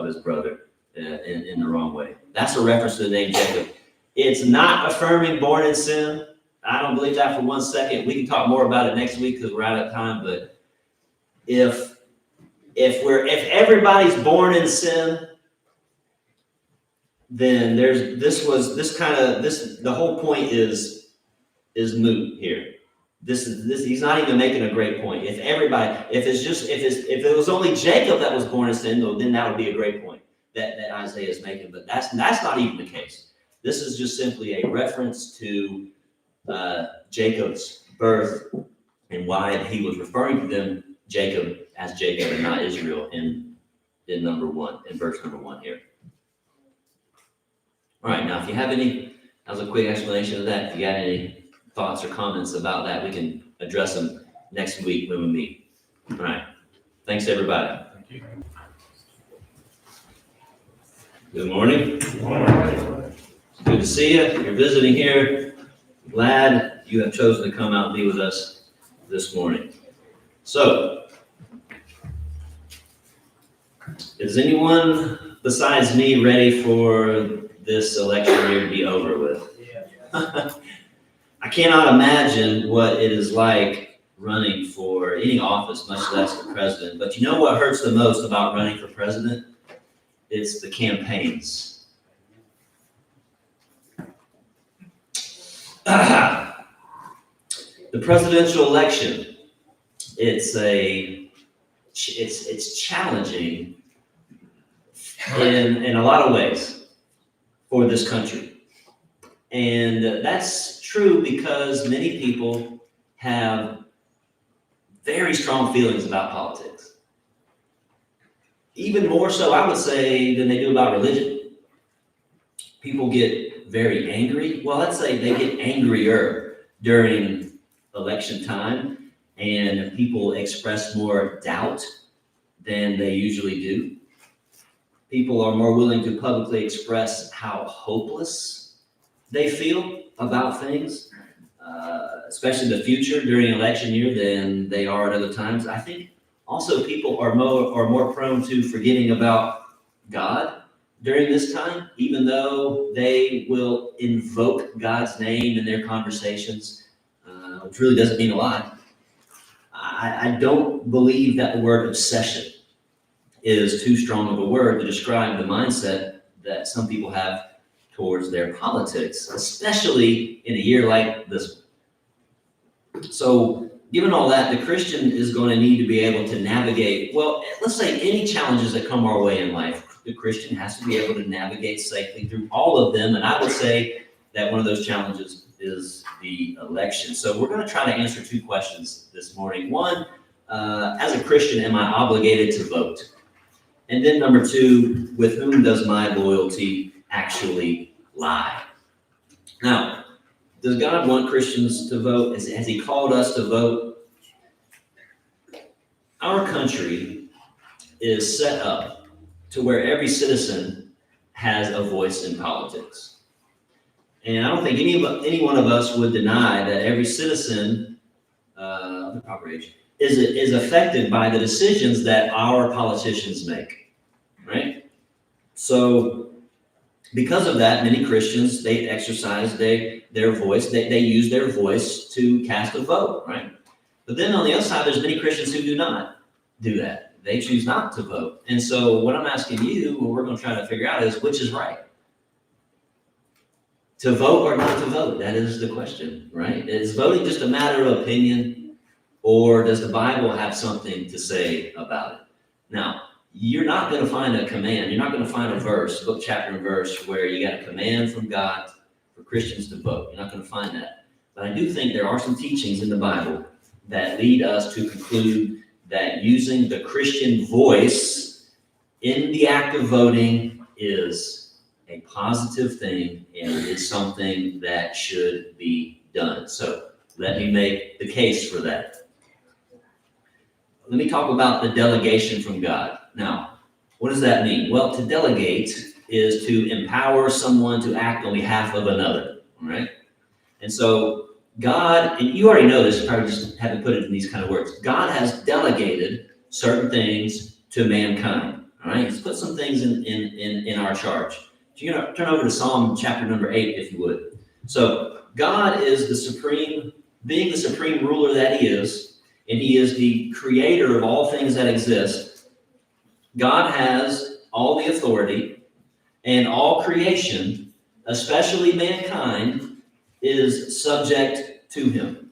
Speaker 1: his brother in the wrong way. That's a reference to the name Jacob. It's not affirming born in sin. I don't believe that for 1 second. We can talk more about it next week because we're out of time. But if everybody's born in sin, then the whole point is moot here. This he's not even making a great point. If it was only Jacob that was born in sin, then that would be a great point that Isaiah is making. But that's not even the case. This is just simply a reference to Jacob's birth and why he was referring to them, Jacob, as Jacob and not Israel in verse number 1 here. All right, now if you have that was a quick explanation of that. If you got any thoughts or comments about that, we can address them next week when we meet. All right, thanks everybody.
Speaker 4: Thank you.
Speaker 1: Good morning. Good morning. Good to see you. You're visiting here. Glad you have chosen to come out and be with us this morning. So, is anyone besides me ready for this election year to be over with? Yeah. I cannot imagine what it is like running for any office, much less for president. But you know what hurts the most about running for president? it's the campaigns. The presidential election, it's challenging in a lot of ways for this country. And that's true because many people have very strong feelings about politics. Even more so, I would say, than they do about religion. People get very angry. Well, let's say they get angrier during election time, and people express more doubt than they usually do. People are more willing to publicly express how hopeless they feel about things, especially the future during election year, than they are at other times. I think also people are more prone to forgetting about God during this time, even though they will invoke God's name in their conversations, which really doesn't mean a lot. I don't believe that the word obsession is too strong of a word to describe the mindset that some people have towards their politics, especially in a year like this one. So, given all that, the Christian is going to need to be able to navigate, well, let's say any challenges that come our way in life, the Christian has to be able to navigate safely through all of them. And I would say that one of those challenges is the election. So we're going to try to answer two questions this morning. One, as a Christian, am I obligated to vote? And then number two, with whom does my loyalty actually lie? Now, does God want Christians to vote? Has he called us to vote? Our country is set up to where every citizen has a voice in politics. And I don't think any one of us would deny that every citizen of the proper age is affected by the decisions that our politicians make, right? So because of that, many Christians, they exercise their voice, they use their voice to cast a vote, right? But then on the other side, there's many Christians who do not do that. They choose not to vote. And so what I'm asking you, what we're going to try to figure out is which is right. To vote or not to vote, that is the question, right? Is voting just a matter of opinion, or does the Bible have something to say about it? Now, you're not going to find a command. You're not going to find a verse, book, chapter, and verse where you got a command from God for Christians to vote. You're not going to find that. But I do think there are some teachings in the Bible that lead us to conclude that using the Christian voice in the act of voting is a positive thing, and it's something that should be done. So let me make the case for that. Let me talk about the delegation from God. Now, what does that mean? Well, to delegate is to empower someone to act on behalf of another, all right? And so God, and you already know this, you probably just haven't put it in these kind of words. God has delegated certain things to mankind, all right? He's put some things in our charge. So you're going to turn over to Psalm chapter number 8, if you would. So God is the supreme, being the supreme ruler that he is, and he is the creator of all things that exist. God has all the authority, and all creation, especially mankind, is subject to him.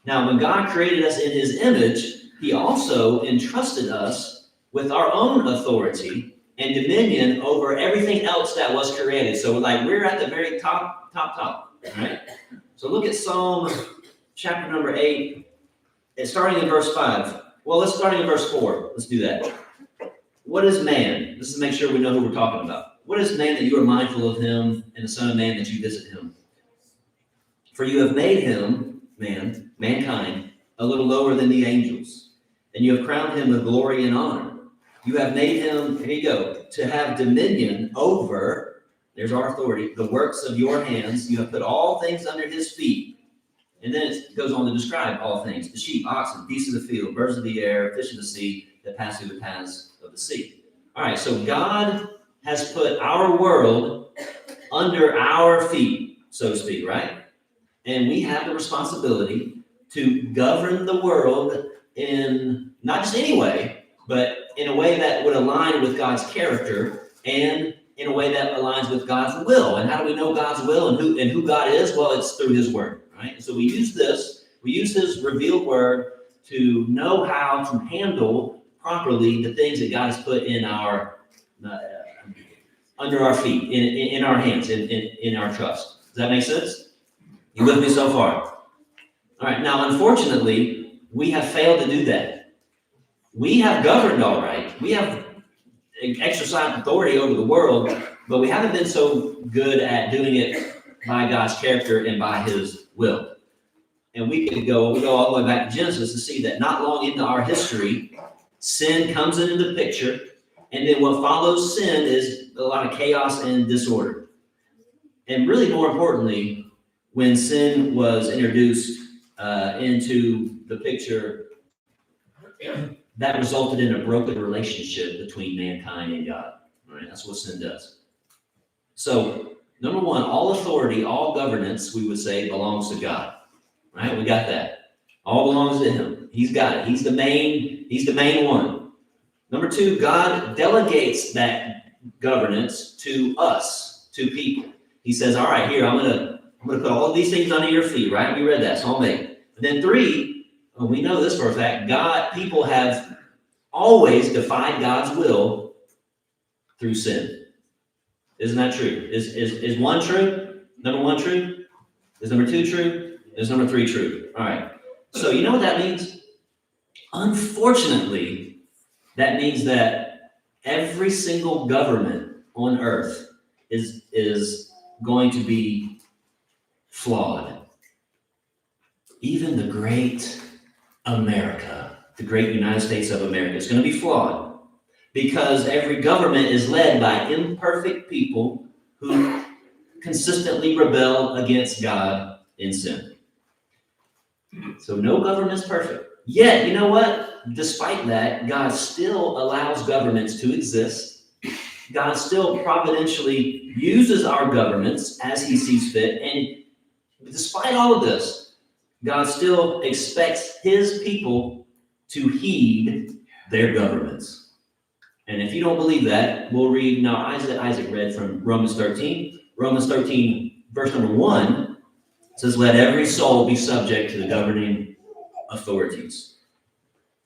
Speaker 1: Now, when God created us in his image, he also entrusted us with our own authority and dominion over everything else that was created. So like we're at the very top, right? So look at Psalm chapter number 8, and starting in verse 5. Well, let's start in verse 4. Let's do that. What is man? This is to make sure we know who we're talking about. What is man that you are mindful of him, and the son of man that you visit him? For you have made him, mankind, a little lower than the angels, and you have crowned him with glory and honor. You have made him, here you go, to have dominion over, there's our authority, the works of your hands. You have put all things under his feet. And then it goes on to describe all things, the sheep, oxen, beasts of the field, birds of the air, fish of the sea that pass through the paths of the sea. All right, so God has put our world under our feet, so to speak, right? And we have the responsibility to govern the world in not just any way, but in a way that would align with God's character and in a way that aligns with God's will. And how do we know God's will and who God is? Well, it's through his word, right? So we use his revealed word to know how to handle properly the things that God has put in our under our feet, in our hands, in our trust. Does that make sense? You with me so far? All right. Now, unfortunately, we have failed to do that. We have governed all right. We have exercised authority over the world, but we haven't been so good at doing it by God's character and by his will. And we go all the way back to Genesis to see that not long into our history, sin comes into the picture, and then what follows sin is a lot of chaos and disorder. And really, more importantly, when sin was introduced into the picture, that resulted in a broken relationship between mankind and God. All right, that's what sin does. So, number one, all authority, all governance, we would say, belongs to God. Right? We got that. All belongs to him. He's got it. He's the main one. Number two, God delegates that governance to us, to people. He says, all right, here, I'm gonna put all of these things under your feet, right? We read that, Psalm 8. And then three, we know this for a fact, people have always defied God's will through sin. Isn't that true? Is one true? Number one true? Is number two true? Is number three true? All right. So you know what that means? Unfortunately, that means that every single government on earth is going to be flawed. Even the great America, the great United States of America, is going to be flawed because every government is led by imperfect people who consistently rebel against God in sin. So no government's perfect. Yet, you know what? Despite that, God still allows governments to exist. God still providentially uses our governments as he sees fit. And despite all of this, God still expects his people to heed their governments. And if you don't believe that, we'll read, now Isaac read from Romans 13. Romans 13, verse number 1, says, let every soul be subject to the governing authorities.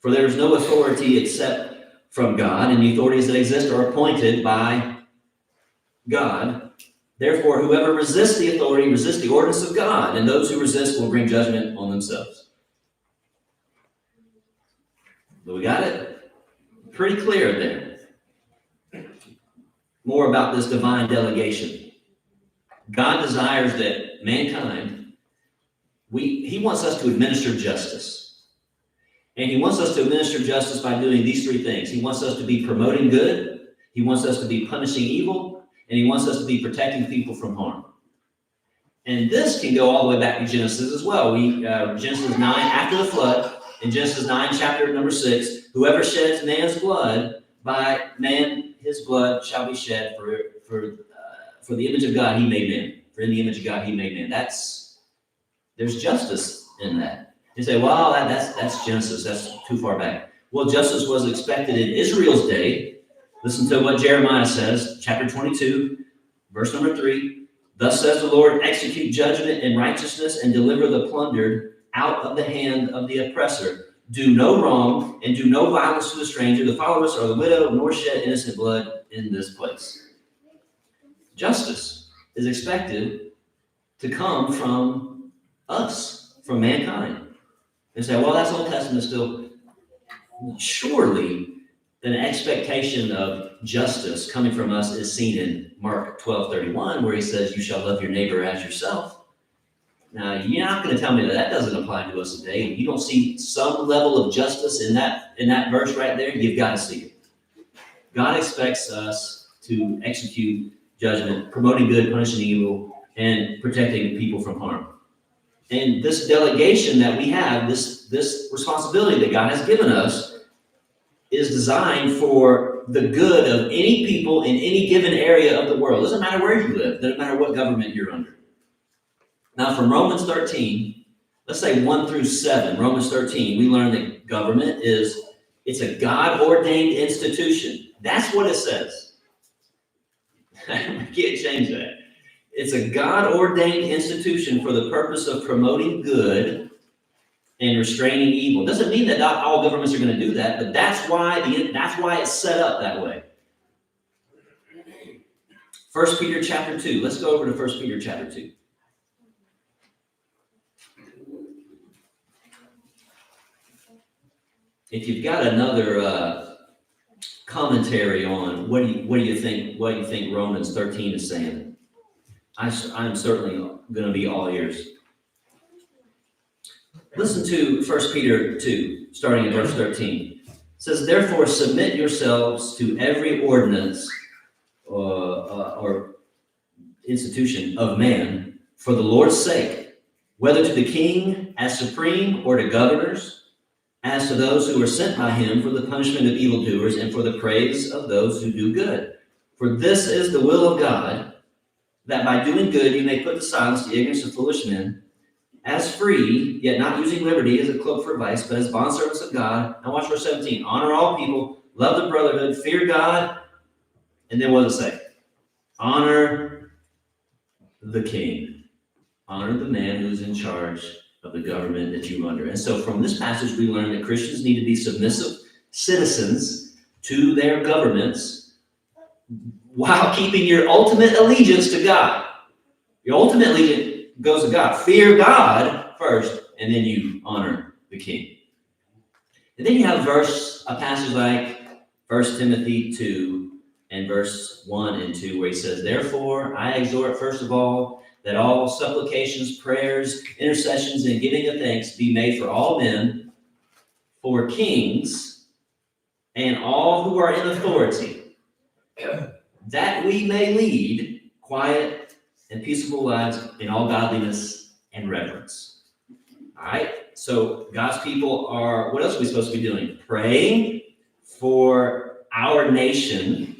Speaker 1: For there is no authority except from God, and the authorities that exist are appointed by God. Therefore, whoever resists the authority resists the ordinance of God, and those who resist will bring judgment on themselves. But we got it? Pretty clear there. More about this divine delegation. God desires that mankind, he wants us to administer justice. And he wants us to administer justice by doing these three things. He wants us to be promoting good, he wants us to be punishing evil, and he wants us to be protecting people from harm. And this can go all the way back to Genesis as well. Genesis 9, after the flood, in Genesis 9, chapter number 6, whoever sheds man's blood, by man his blood shall be shed for the image of God he made man. For in the image of God he made man. There's justice in that. You say, well, that's Genesis. That's too far back. Well, justice was expected in Israel's day. Listen to what Jeremiah says, chapter 22, verse number 3. Thus says the Lord, execute judgment and righteousness and deliver the plundered out of the hand of the oppressor. Do no wrong and do no violence to the stranger, the fatherless or the widow, nor shed innocent blood in this place. Justice is expected to come from us, from mankind. And say, well, that's Old Testament still. Surely an expectation of justice coming from us is seen in Mark 12:31, where he says, you shall love your neighbor as yourself. Now, you're not going to tell me that doesn't apply to us today. You don't see some level of justice in that verse right there, you've got to see it. God expects us to execute judgment, promoting good, punishing evil, and protecting people from harm. And this delegation that we have, this responsibility that God has given us, is designed for the good of any people in any given area of the world. It doesn't matter where you live, doesn't matter what government you're under. Now, from Romans 13, let's say 1 through 7, Romans 13, we learn that government it's a God-ordained institution. That's what it says. I can't change that. It's a God-ordained institution for the purpose of promoting good and restraining evil. Doesn't mean that not all governments are going to do that, but that's why it's set up that way. 1 Peter chapter 2. Let's go over to 1 Peter chapter 2. If you've got another commentary on what do you think Romans 13 is saying, I'm certainly going to be all ears. Listen to 1 Peter 2, starting in verse 13. It says, therefore submit yourselves to every ordinance or institution of man for the Lord's sake, whether to the king as supreme or to governors, as to those who are sent by him for the punishment of evildoers and for the praise of those who do good. For this is the will of God, that by doing good you may put to silence the ignorance of foolish men, as free, yet not using liberty as a cloak for vice, but as bondservants of God. Now watch verse 17. Honor all people, love the brotherhood, fear God, and then what does it say? Honor the king. Honor the man who's in charge of the government that you're under. And so from this passage, we learn that Christians need to be submissive citizens to their governments while keeping your ultimate allegiance to God. Your ultimate allegiance goes to God. Fear God first, and then you honor the king. And then you have a passage like 1 Timothy 2 and verse 1 and 2, where he says, therefore, I exhort first of all, that all supplications, prayers, intercessions, and giving of thanks be made for all men, for kings, and all who are in authority, that we may lead quiet and peaceable lives in all godliness and reverence. All right? So God's people what else are we supposed to be doing? Praying for our nation,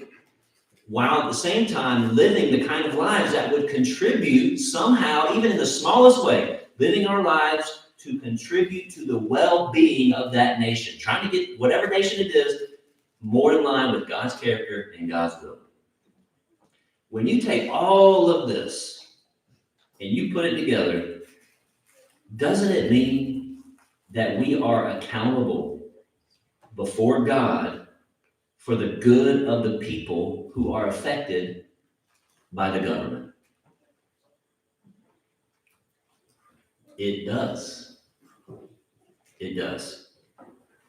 Speaker 1: while at the same time living the kind of lives that would contribute somehow, even in the smallest way, living our lives to contribute to the well-being of that nation, trying to get whatever nation it is more in line with God's character and God's will. When you take all of this and you put it together, doesn't it mean that we are accountable before God for the good of the people who are affected by the government? It does. It does.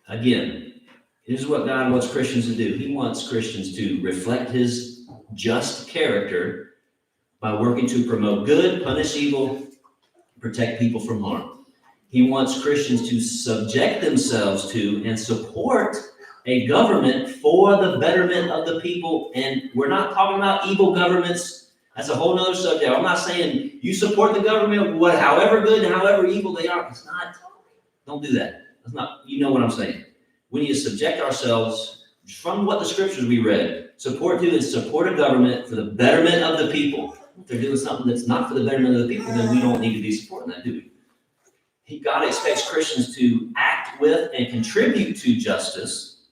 Speaker 1: Again, here's what God wants Christians to do. He wants Christians to reflect his just character by working to promote good, punish evil, protect people from harm. He wants Christians to subject themselves to and support a government for the betterment of the people. And we're not talking about evil governments. That's a whole nother subject. I'm not saying you support the government, however good and however evil they are. It's not. Don't do that. That's not, you know what I'm saying. We need to subject ourselves from what the scriptures we read. Support a government for the betterment of the people. If they're doing something that's not for the betterment of the people, then we don't need to be supporting that, do we? God expects Christians to act with and contribute to justice.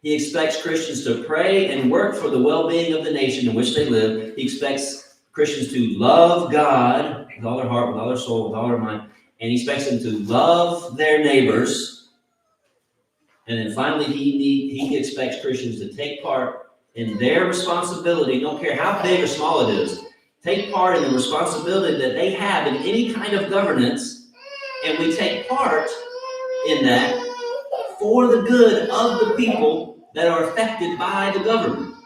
Speaker 1: He expects Christians to pray and work for the well-being of the nation in which they live. He expects Christians to love God with all their heart, with all their soul, with all their mind. And he expects them to love their neighbors. And then finally, he expects Christians to take part in their responsibility, don't care how big or small it is. Take part in the responsibility that they have in any kind of governance. And we take part in that for the good of the people that are affected by the government.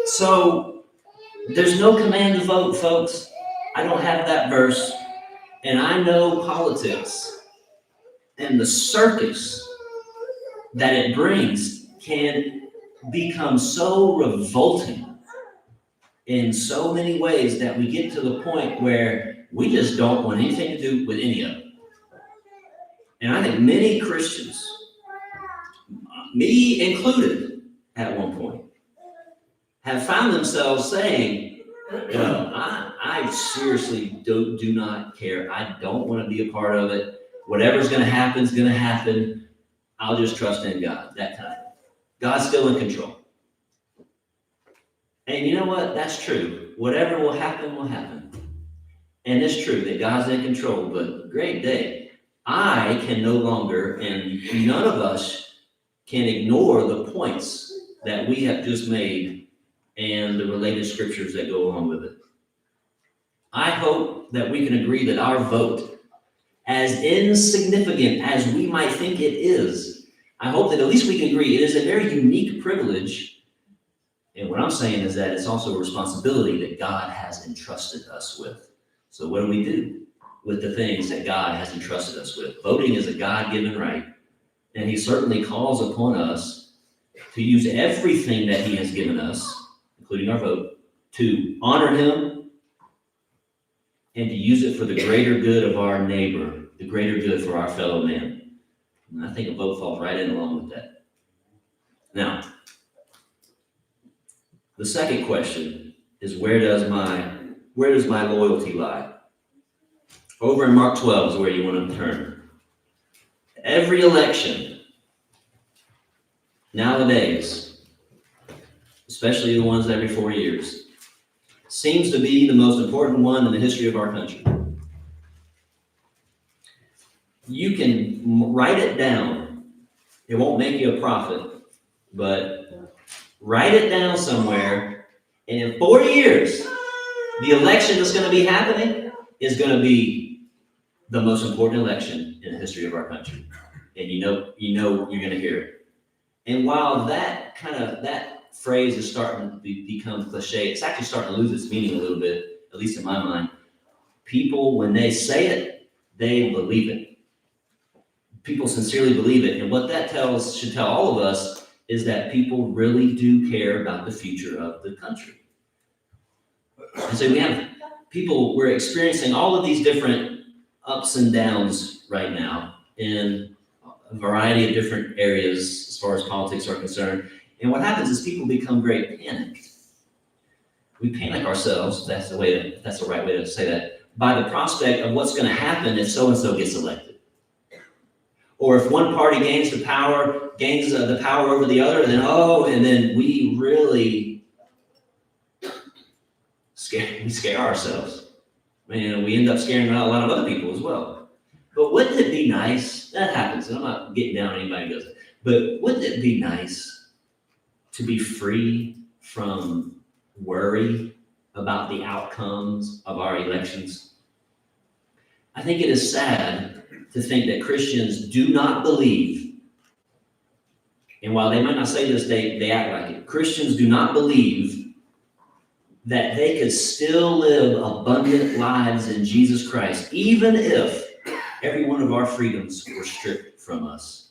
Speaker 1: So there's no command to vote, folks. I don't have that verse. And I know politics and the circus that it brings can become so revolting in so many ways that we get to the point where we just don't want anything to do with any of it. And I think many Christians, me included at one point, have found themselves saying, well, I seriously do not care. I don't want to be a part of it. Whatever's going to happen is going to happen. I'll just trust in God, that kind of thing. God's still in control. And you know what? That's true. Whatever will happen, will happen. And it's true that God's in control, but great day. I can no longer, and none of us can ignore the points that we have just made and the related scriptures that go along with it. I hope that we can agree that our vote, as insignificant as we might think it is, I hope that at least we can agree it is a very unique privilege. And what I'm saying is that it's also a responsibility that God has entrusted us with. So what do we do with the things that God has entrusted us with? Voting is a God-given right, and he certainly calls upon us to use everything that he has given us, including our vote, to honor him and to use it for the greater good of our neighbor, the greater good for our fellow man. And I think a vote falls right in along with that. Now, the second question is where does my loyalty lie? Over in Mark 12 is where you want to turn. Every election nowadays, especially the ones every 4 years, seems to be the most important one in the history of our country. You can write it down. It won't make you a prophet, but write it down somewhere, and in 4 years, the election that's going to be happening is going to be the most important election in the history of our country. And you know you're going to hear it. And while that phrase is starting to become cliche, it's actually starting to lose its meaning a little bit, at least in my mind. People, when they say it, they believe it. People sincerely believe it. And what that should tell all of us is that people really do care about the future of the country. And so we have people, we're experiencing all of these different ups and downs right now in a variety of different areas as far as politics are concerned. And what happens is people become very panicked. We panic ourselves, that's the right way to say that, by the prospect of what's going to happen if so-and-so gets elected. Or if one party gains the power over the other, and then we really scare ourselves. Man, we end up scaring a lot of other people as well. But wouldn't it be nice? That happens, and I'm not getting down on anybody who does it. But wouldn't it be nice to be free from worry about the outcomes of our elections? I think it is sad to think that Christians do not believe, and while they might not say this, they act like it. Christians do not believe that they could still live abundant lives in Jesus Christ, even if every one of our freedoms were stripped from us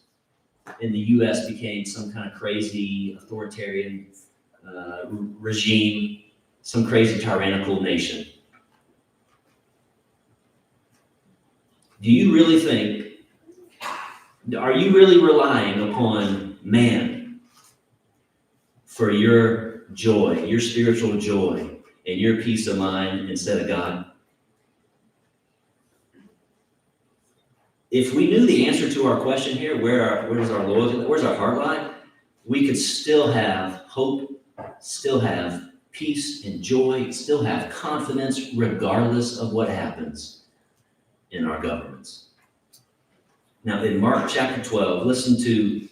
Speaker 1: and the U.S. became some kind of crazy authoritarian regime, some crazy tyrannical nation. Do you really think, are you really relying upon man for your joy, your spiritual joy, and your peace of mind instead of God? If we knew the answer to our question here, where's our loyalty, where's our heart lie, we could still have hope, still have peace and joy, still have confidence regardless of what happens in our governments. Now in Mark chapter 12, listen to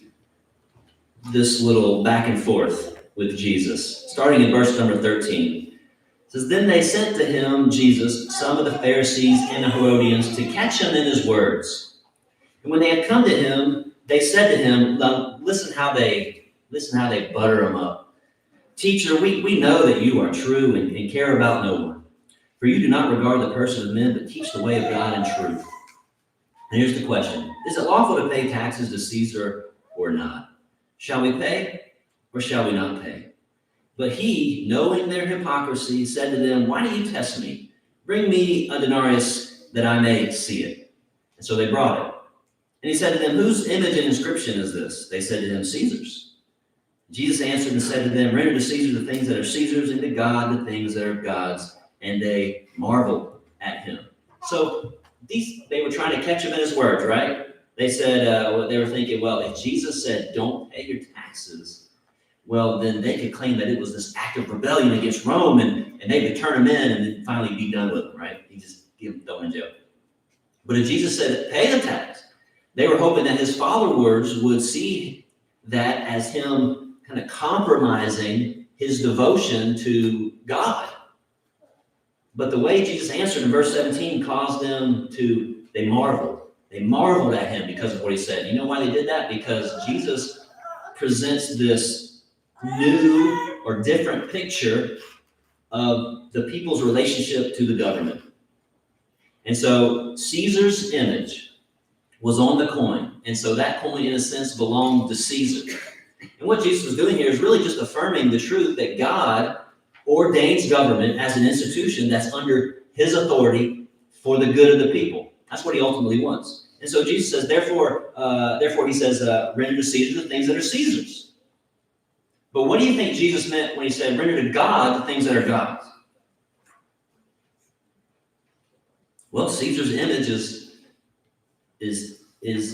Speaker 1: this little back and forth with Jesus, starting in verse number 13. It says, "Then they sent to him, Jesus, some of the Pharisees and the Herodians, to catch him in his words. And when they had come to him, they said to him," now listen how they butter him up. "Teacher, we know that you are true and care about no one. For you do not regard the person of men, but teach the way of God in truth." And here's the question. Is it lawful to pay taxes to Caesar or not? Shall we pay or shall we not pay? But he, knowing their hypocrisy, said to them, "Why do you test me? Bring me a denarius that I may see it." And so they brought it. And he said to them, "Whose image and inscription is this?" They said to him, "Caesar's." Jesus answered and said to them, "Render to Caesar the things that are Caesar's, and to God the things that are God's." And they marveled at him. So they were trying to catch him in his words, right? They said, they were thinking, well, if Jesus said, don't pay your taxes, well, then they could claim that it was this act of rebellion against Rome, and they could turn him in and then finally be done with him, right? He just throw him in jail. But if Jesus said, pay the tax, they were hoping that his followers would see that as him kind of compromising his devotion to God. But the way Jesus answered in verse 17 caused them to, they marveled. They marveled at him because of what he said. You know why they did that? Because Jesus presents this new or different picture of the people's relationship to the government. And so Caesar's image was on the coin. And so that coin, in a sense, belonged to Caesar. And what Jesus was doing here is really just affirming the truth that God ordains government as an institution that's under his authority for the good of the people. That's what he ultimately wants. And so Jesus says, therefore he says, render to Caesar the things that are Caesar's. But what do you think Jesus meant when he said, render to God the things that are God's? Well, Caesar's image is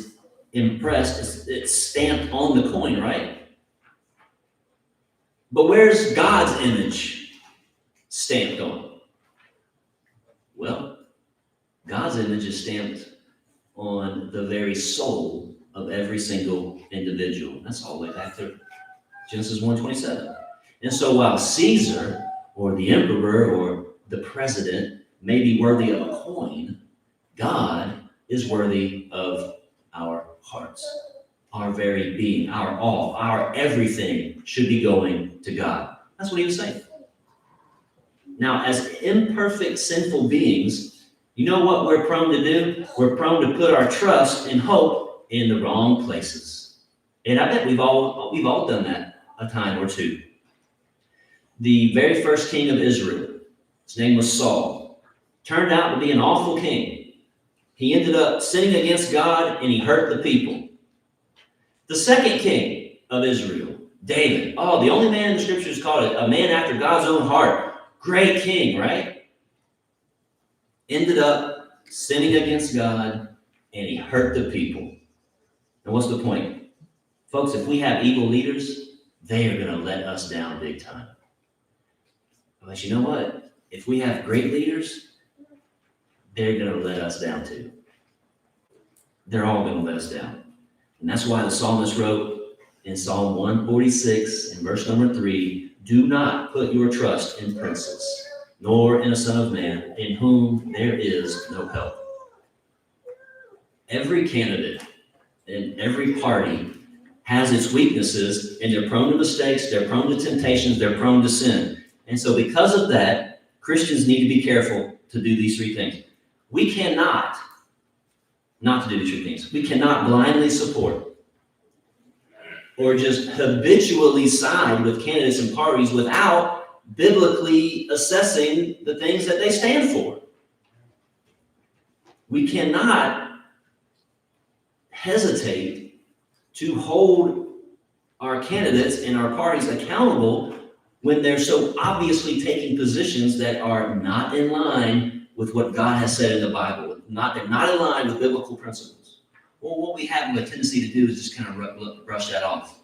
Speaker 1: impressed, it's stamped on the coin, right? But where's God's image stamped on? Well, God's image is stamped on the very soul of every single individual. That's all the way back to Genesis 1:27. And so while Caesar or the emperor or the president may be worthy of a coin, God is worthy of our hearts. Our very being, our all, our everything should be going to God. That's what he was saying. Now, as imperfect, sinful beings, you know what we're prone to do? We're prone to put our trust and hope in the wrong places. And I bet we've all done that a time or two. The very first king of Israel, his name was Saul, turned out to be an awful king. He ended up sinning against God and he hurt the people. The second king of Israel, David, the only man in the scriptures called it a man after God's own heart. Great king, right? Ended up sinning against God and he hurt the people. And what's the point? Folks, if we have evil leaders, they are going to let us down big time. But you know what? If we have great leaders, they're going to let us down too. They're all going to let us down. And that's why the psalmist wrote in Psalm 146 in verse number 3, do not put your trust in princes, nor in a son of man, in whom there is no help. Every candidate and every party has its weaknesses, and they're prone to mistakes, they're prone to temptations, they're prone to sin. And so because of that, Christians need to be careful to do these three things. We cannot, not to do these three things, we cannot blindly support or just habitually side with candidates and parties without biblically assessing the things that they stand for. We cannot hesitate to hold our candidates and our parties accountable when they're so obviously taking positions that are not in line with what God has said in the Bible. They're not in line with biblical principles. Well, what we have a tendency to do is just kind of brush that off.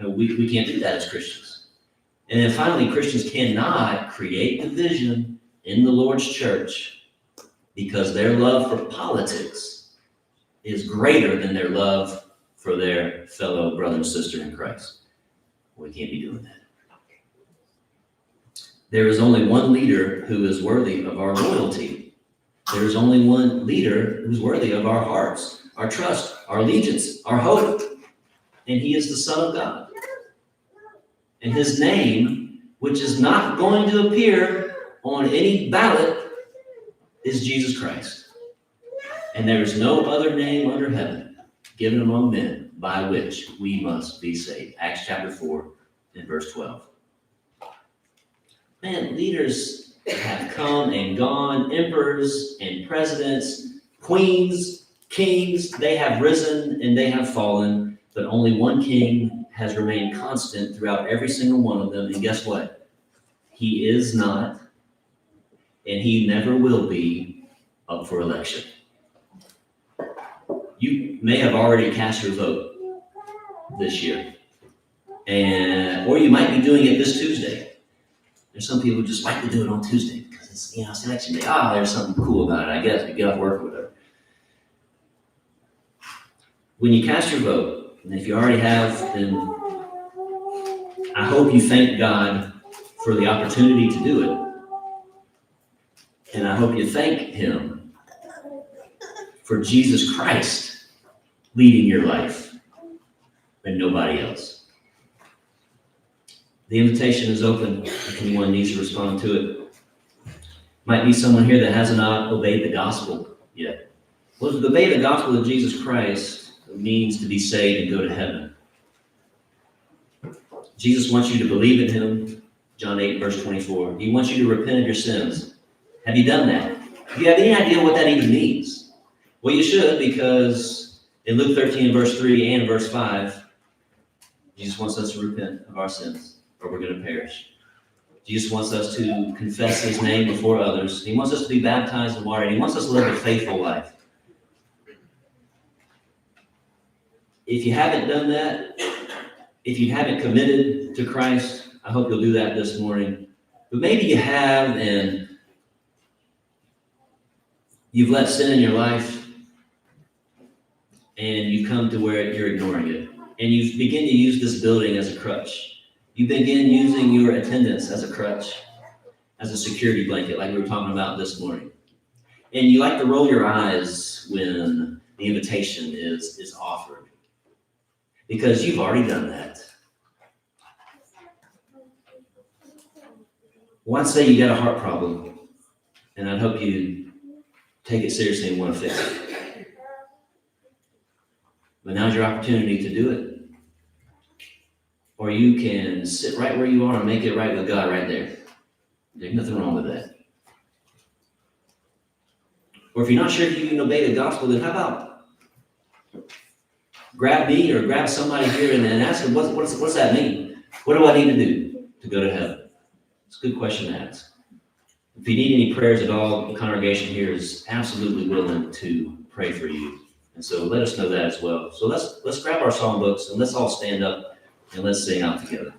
Speaker 1: We can't do that as Christians. And then finally, Christians cannot create division in the Lord's church because their love for politics is greater than their love for their fellow brother and sister in Christ. We can't be doing that. There is only one leader who is worthy of our loyalty. There is only one leader who's worthy of our hearts, our trust, our allegiance, our hope. And he is the Son of God. And his name, which is not going to appear on any ballot, is Jesus Christ. And there is no other name under heaven given among men by which we must be saved. Acts chapter 4 and verse 12. Man, leaders have come and gone, emperors and presidents, queens, kings, they have risen and they have fallen, but only one king has remained constant throughout every single one of them. And guess what? He is not, and he never will be up for election. You may have already cast your vote this year. or you might be doing it this Tuesday. There's some people who just like to do it on Tuesday because it's, it's election day. There's something cool about it, I guess. You get off work or whatever. When you cast your vote, and if you already have, then I hope you thank God for the opportunity to do it. And I hope you thank Him for Jesus Christ leading your life and nobody else. The invitation is open if anyone needs to respond to it. Might be someone here that has not obeyed the gospel yet. Well, to obey the gospel of Jesus Christ means to be saved and go to heaven. Jesus wants you to believe in Him, John 8, verse 24. He wants you to repent of your sins. Have you done that? Do you have any idea what that even means? Well, you should, because in Luke 13, verse 3 and verse 5, Jesus wants us to repent of our sins, or we're going to perish. Jesus wants us to confess His name before others. He wants us to be baptized in water, and He wants us to live a faithful life. If you haven't done that, if you haven't committed to Christ, I hope you'll do that this morning. But maybe you have, and you've let sin in your life, and you come to where you're ignoring it. And you begin to use this building as a crutch. You begin using your attendance as a crutch, as a security blanket, like we were talking about this morning. And you like to roll your eyes when the invitation is offered, because you've already done that. Well, I'd say you got a heart problem, and I'd hope you take it seriously and want to fix it. But now's your opportunity to do it. Or you can sit right where you are and make it right with God right there. There's nothing wrong with that. Or if you're not sure if you can obey the gospel, then how about grab me or grab somebody here and ask them, what's that mean? What do I need to do to go to heaven? It's a good question to ask. If you need any prayers at all, the congregation here is absolutely willing to pray for you. And so let us know that as well. So let's grab our songbooks and let's all stand up and let's sing out together.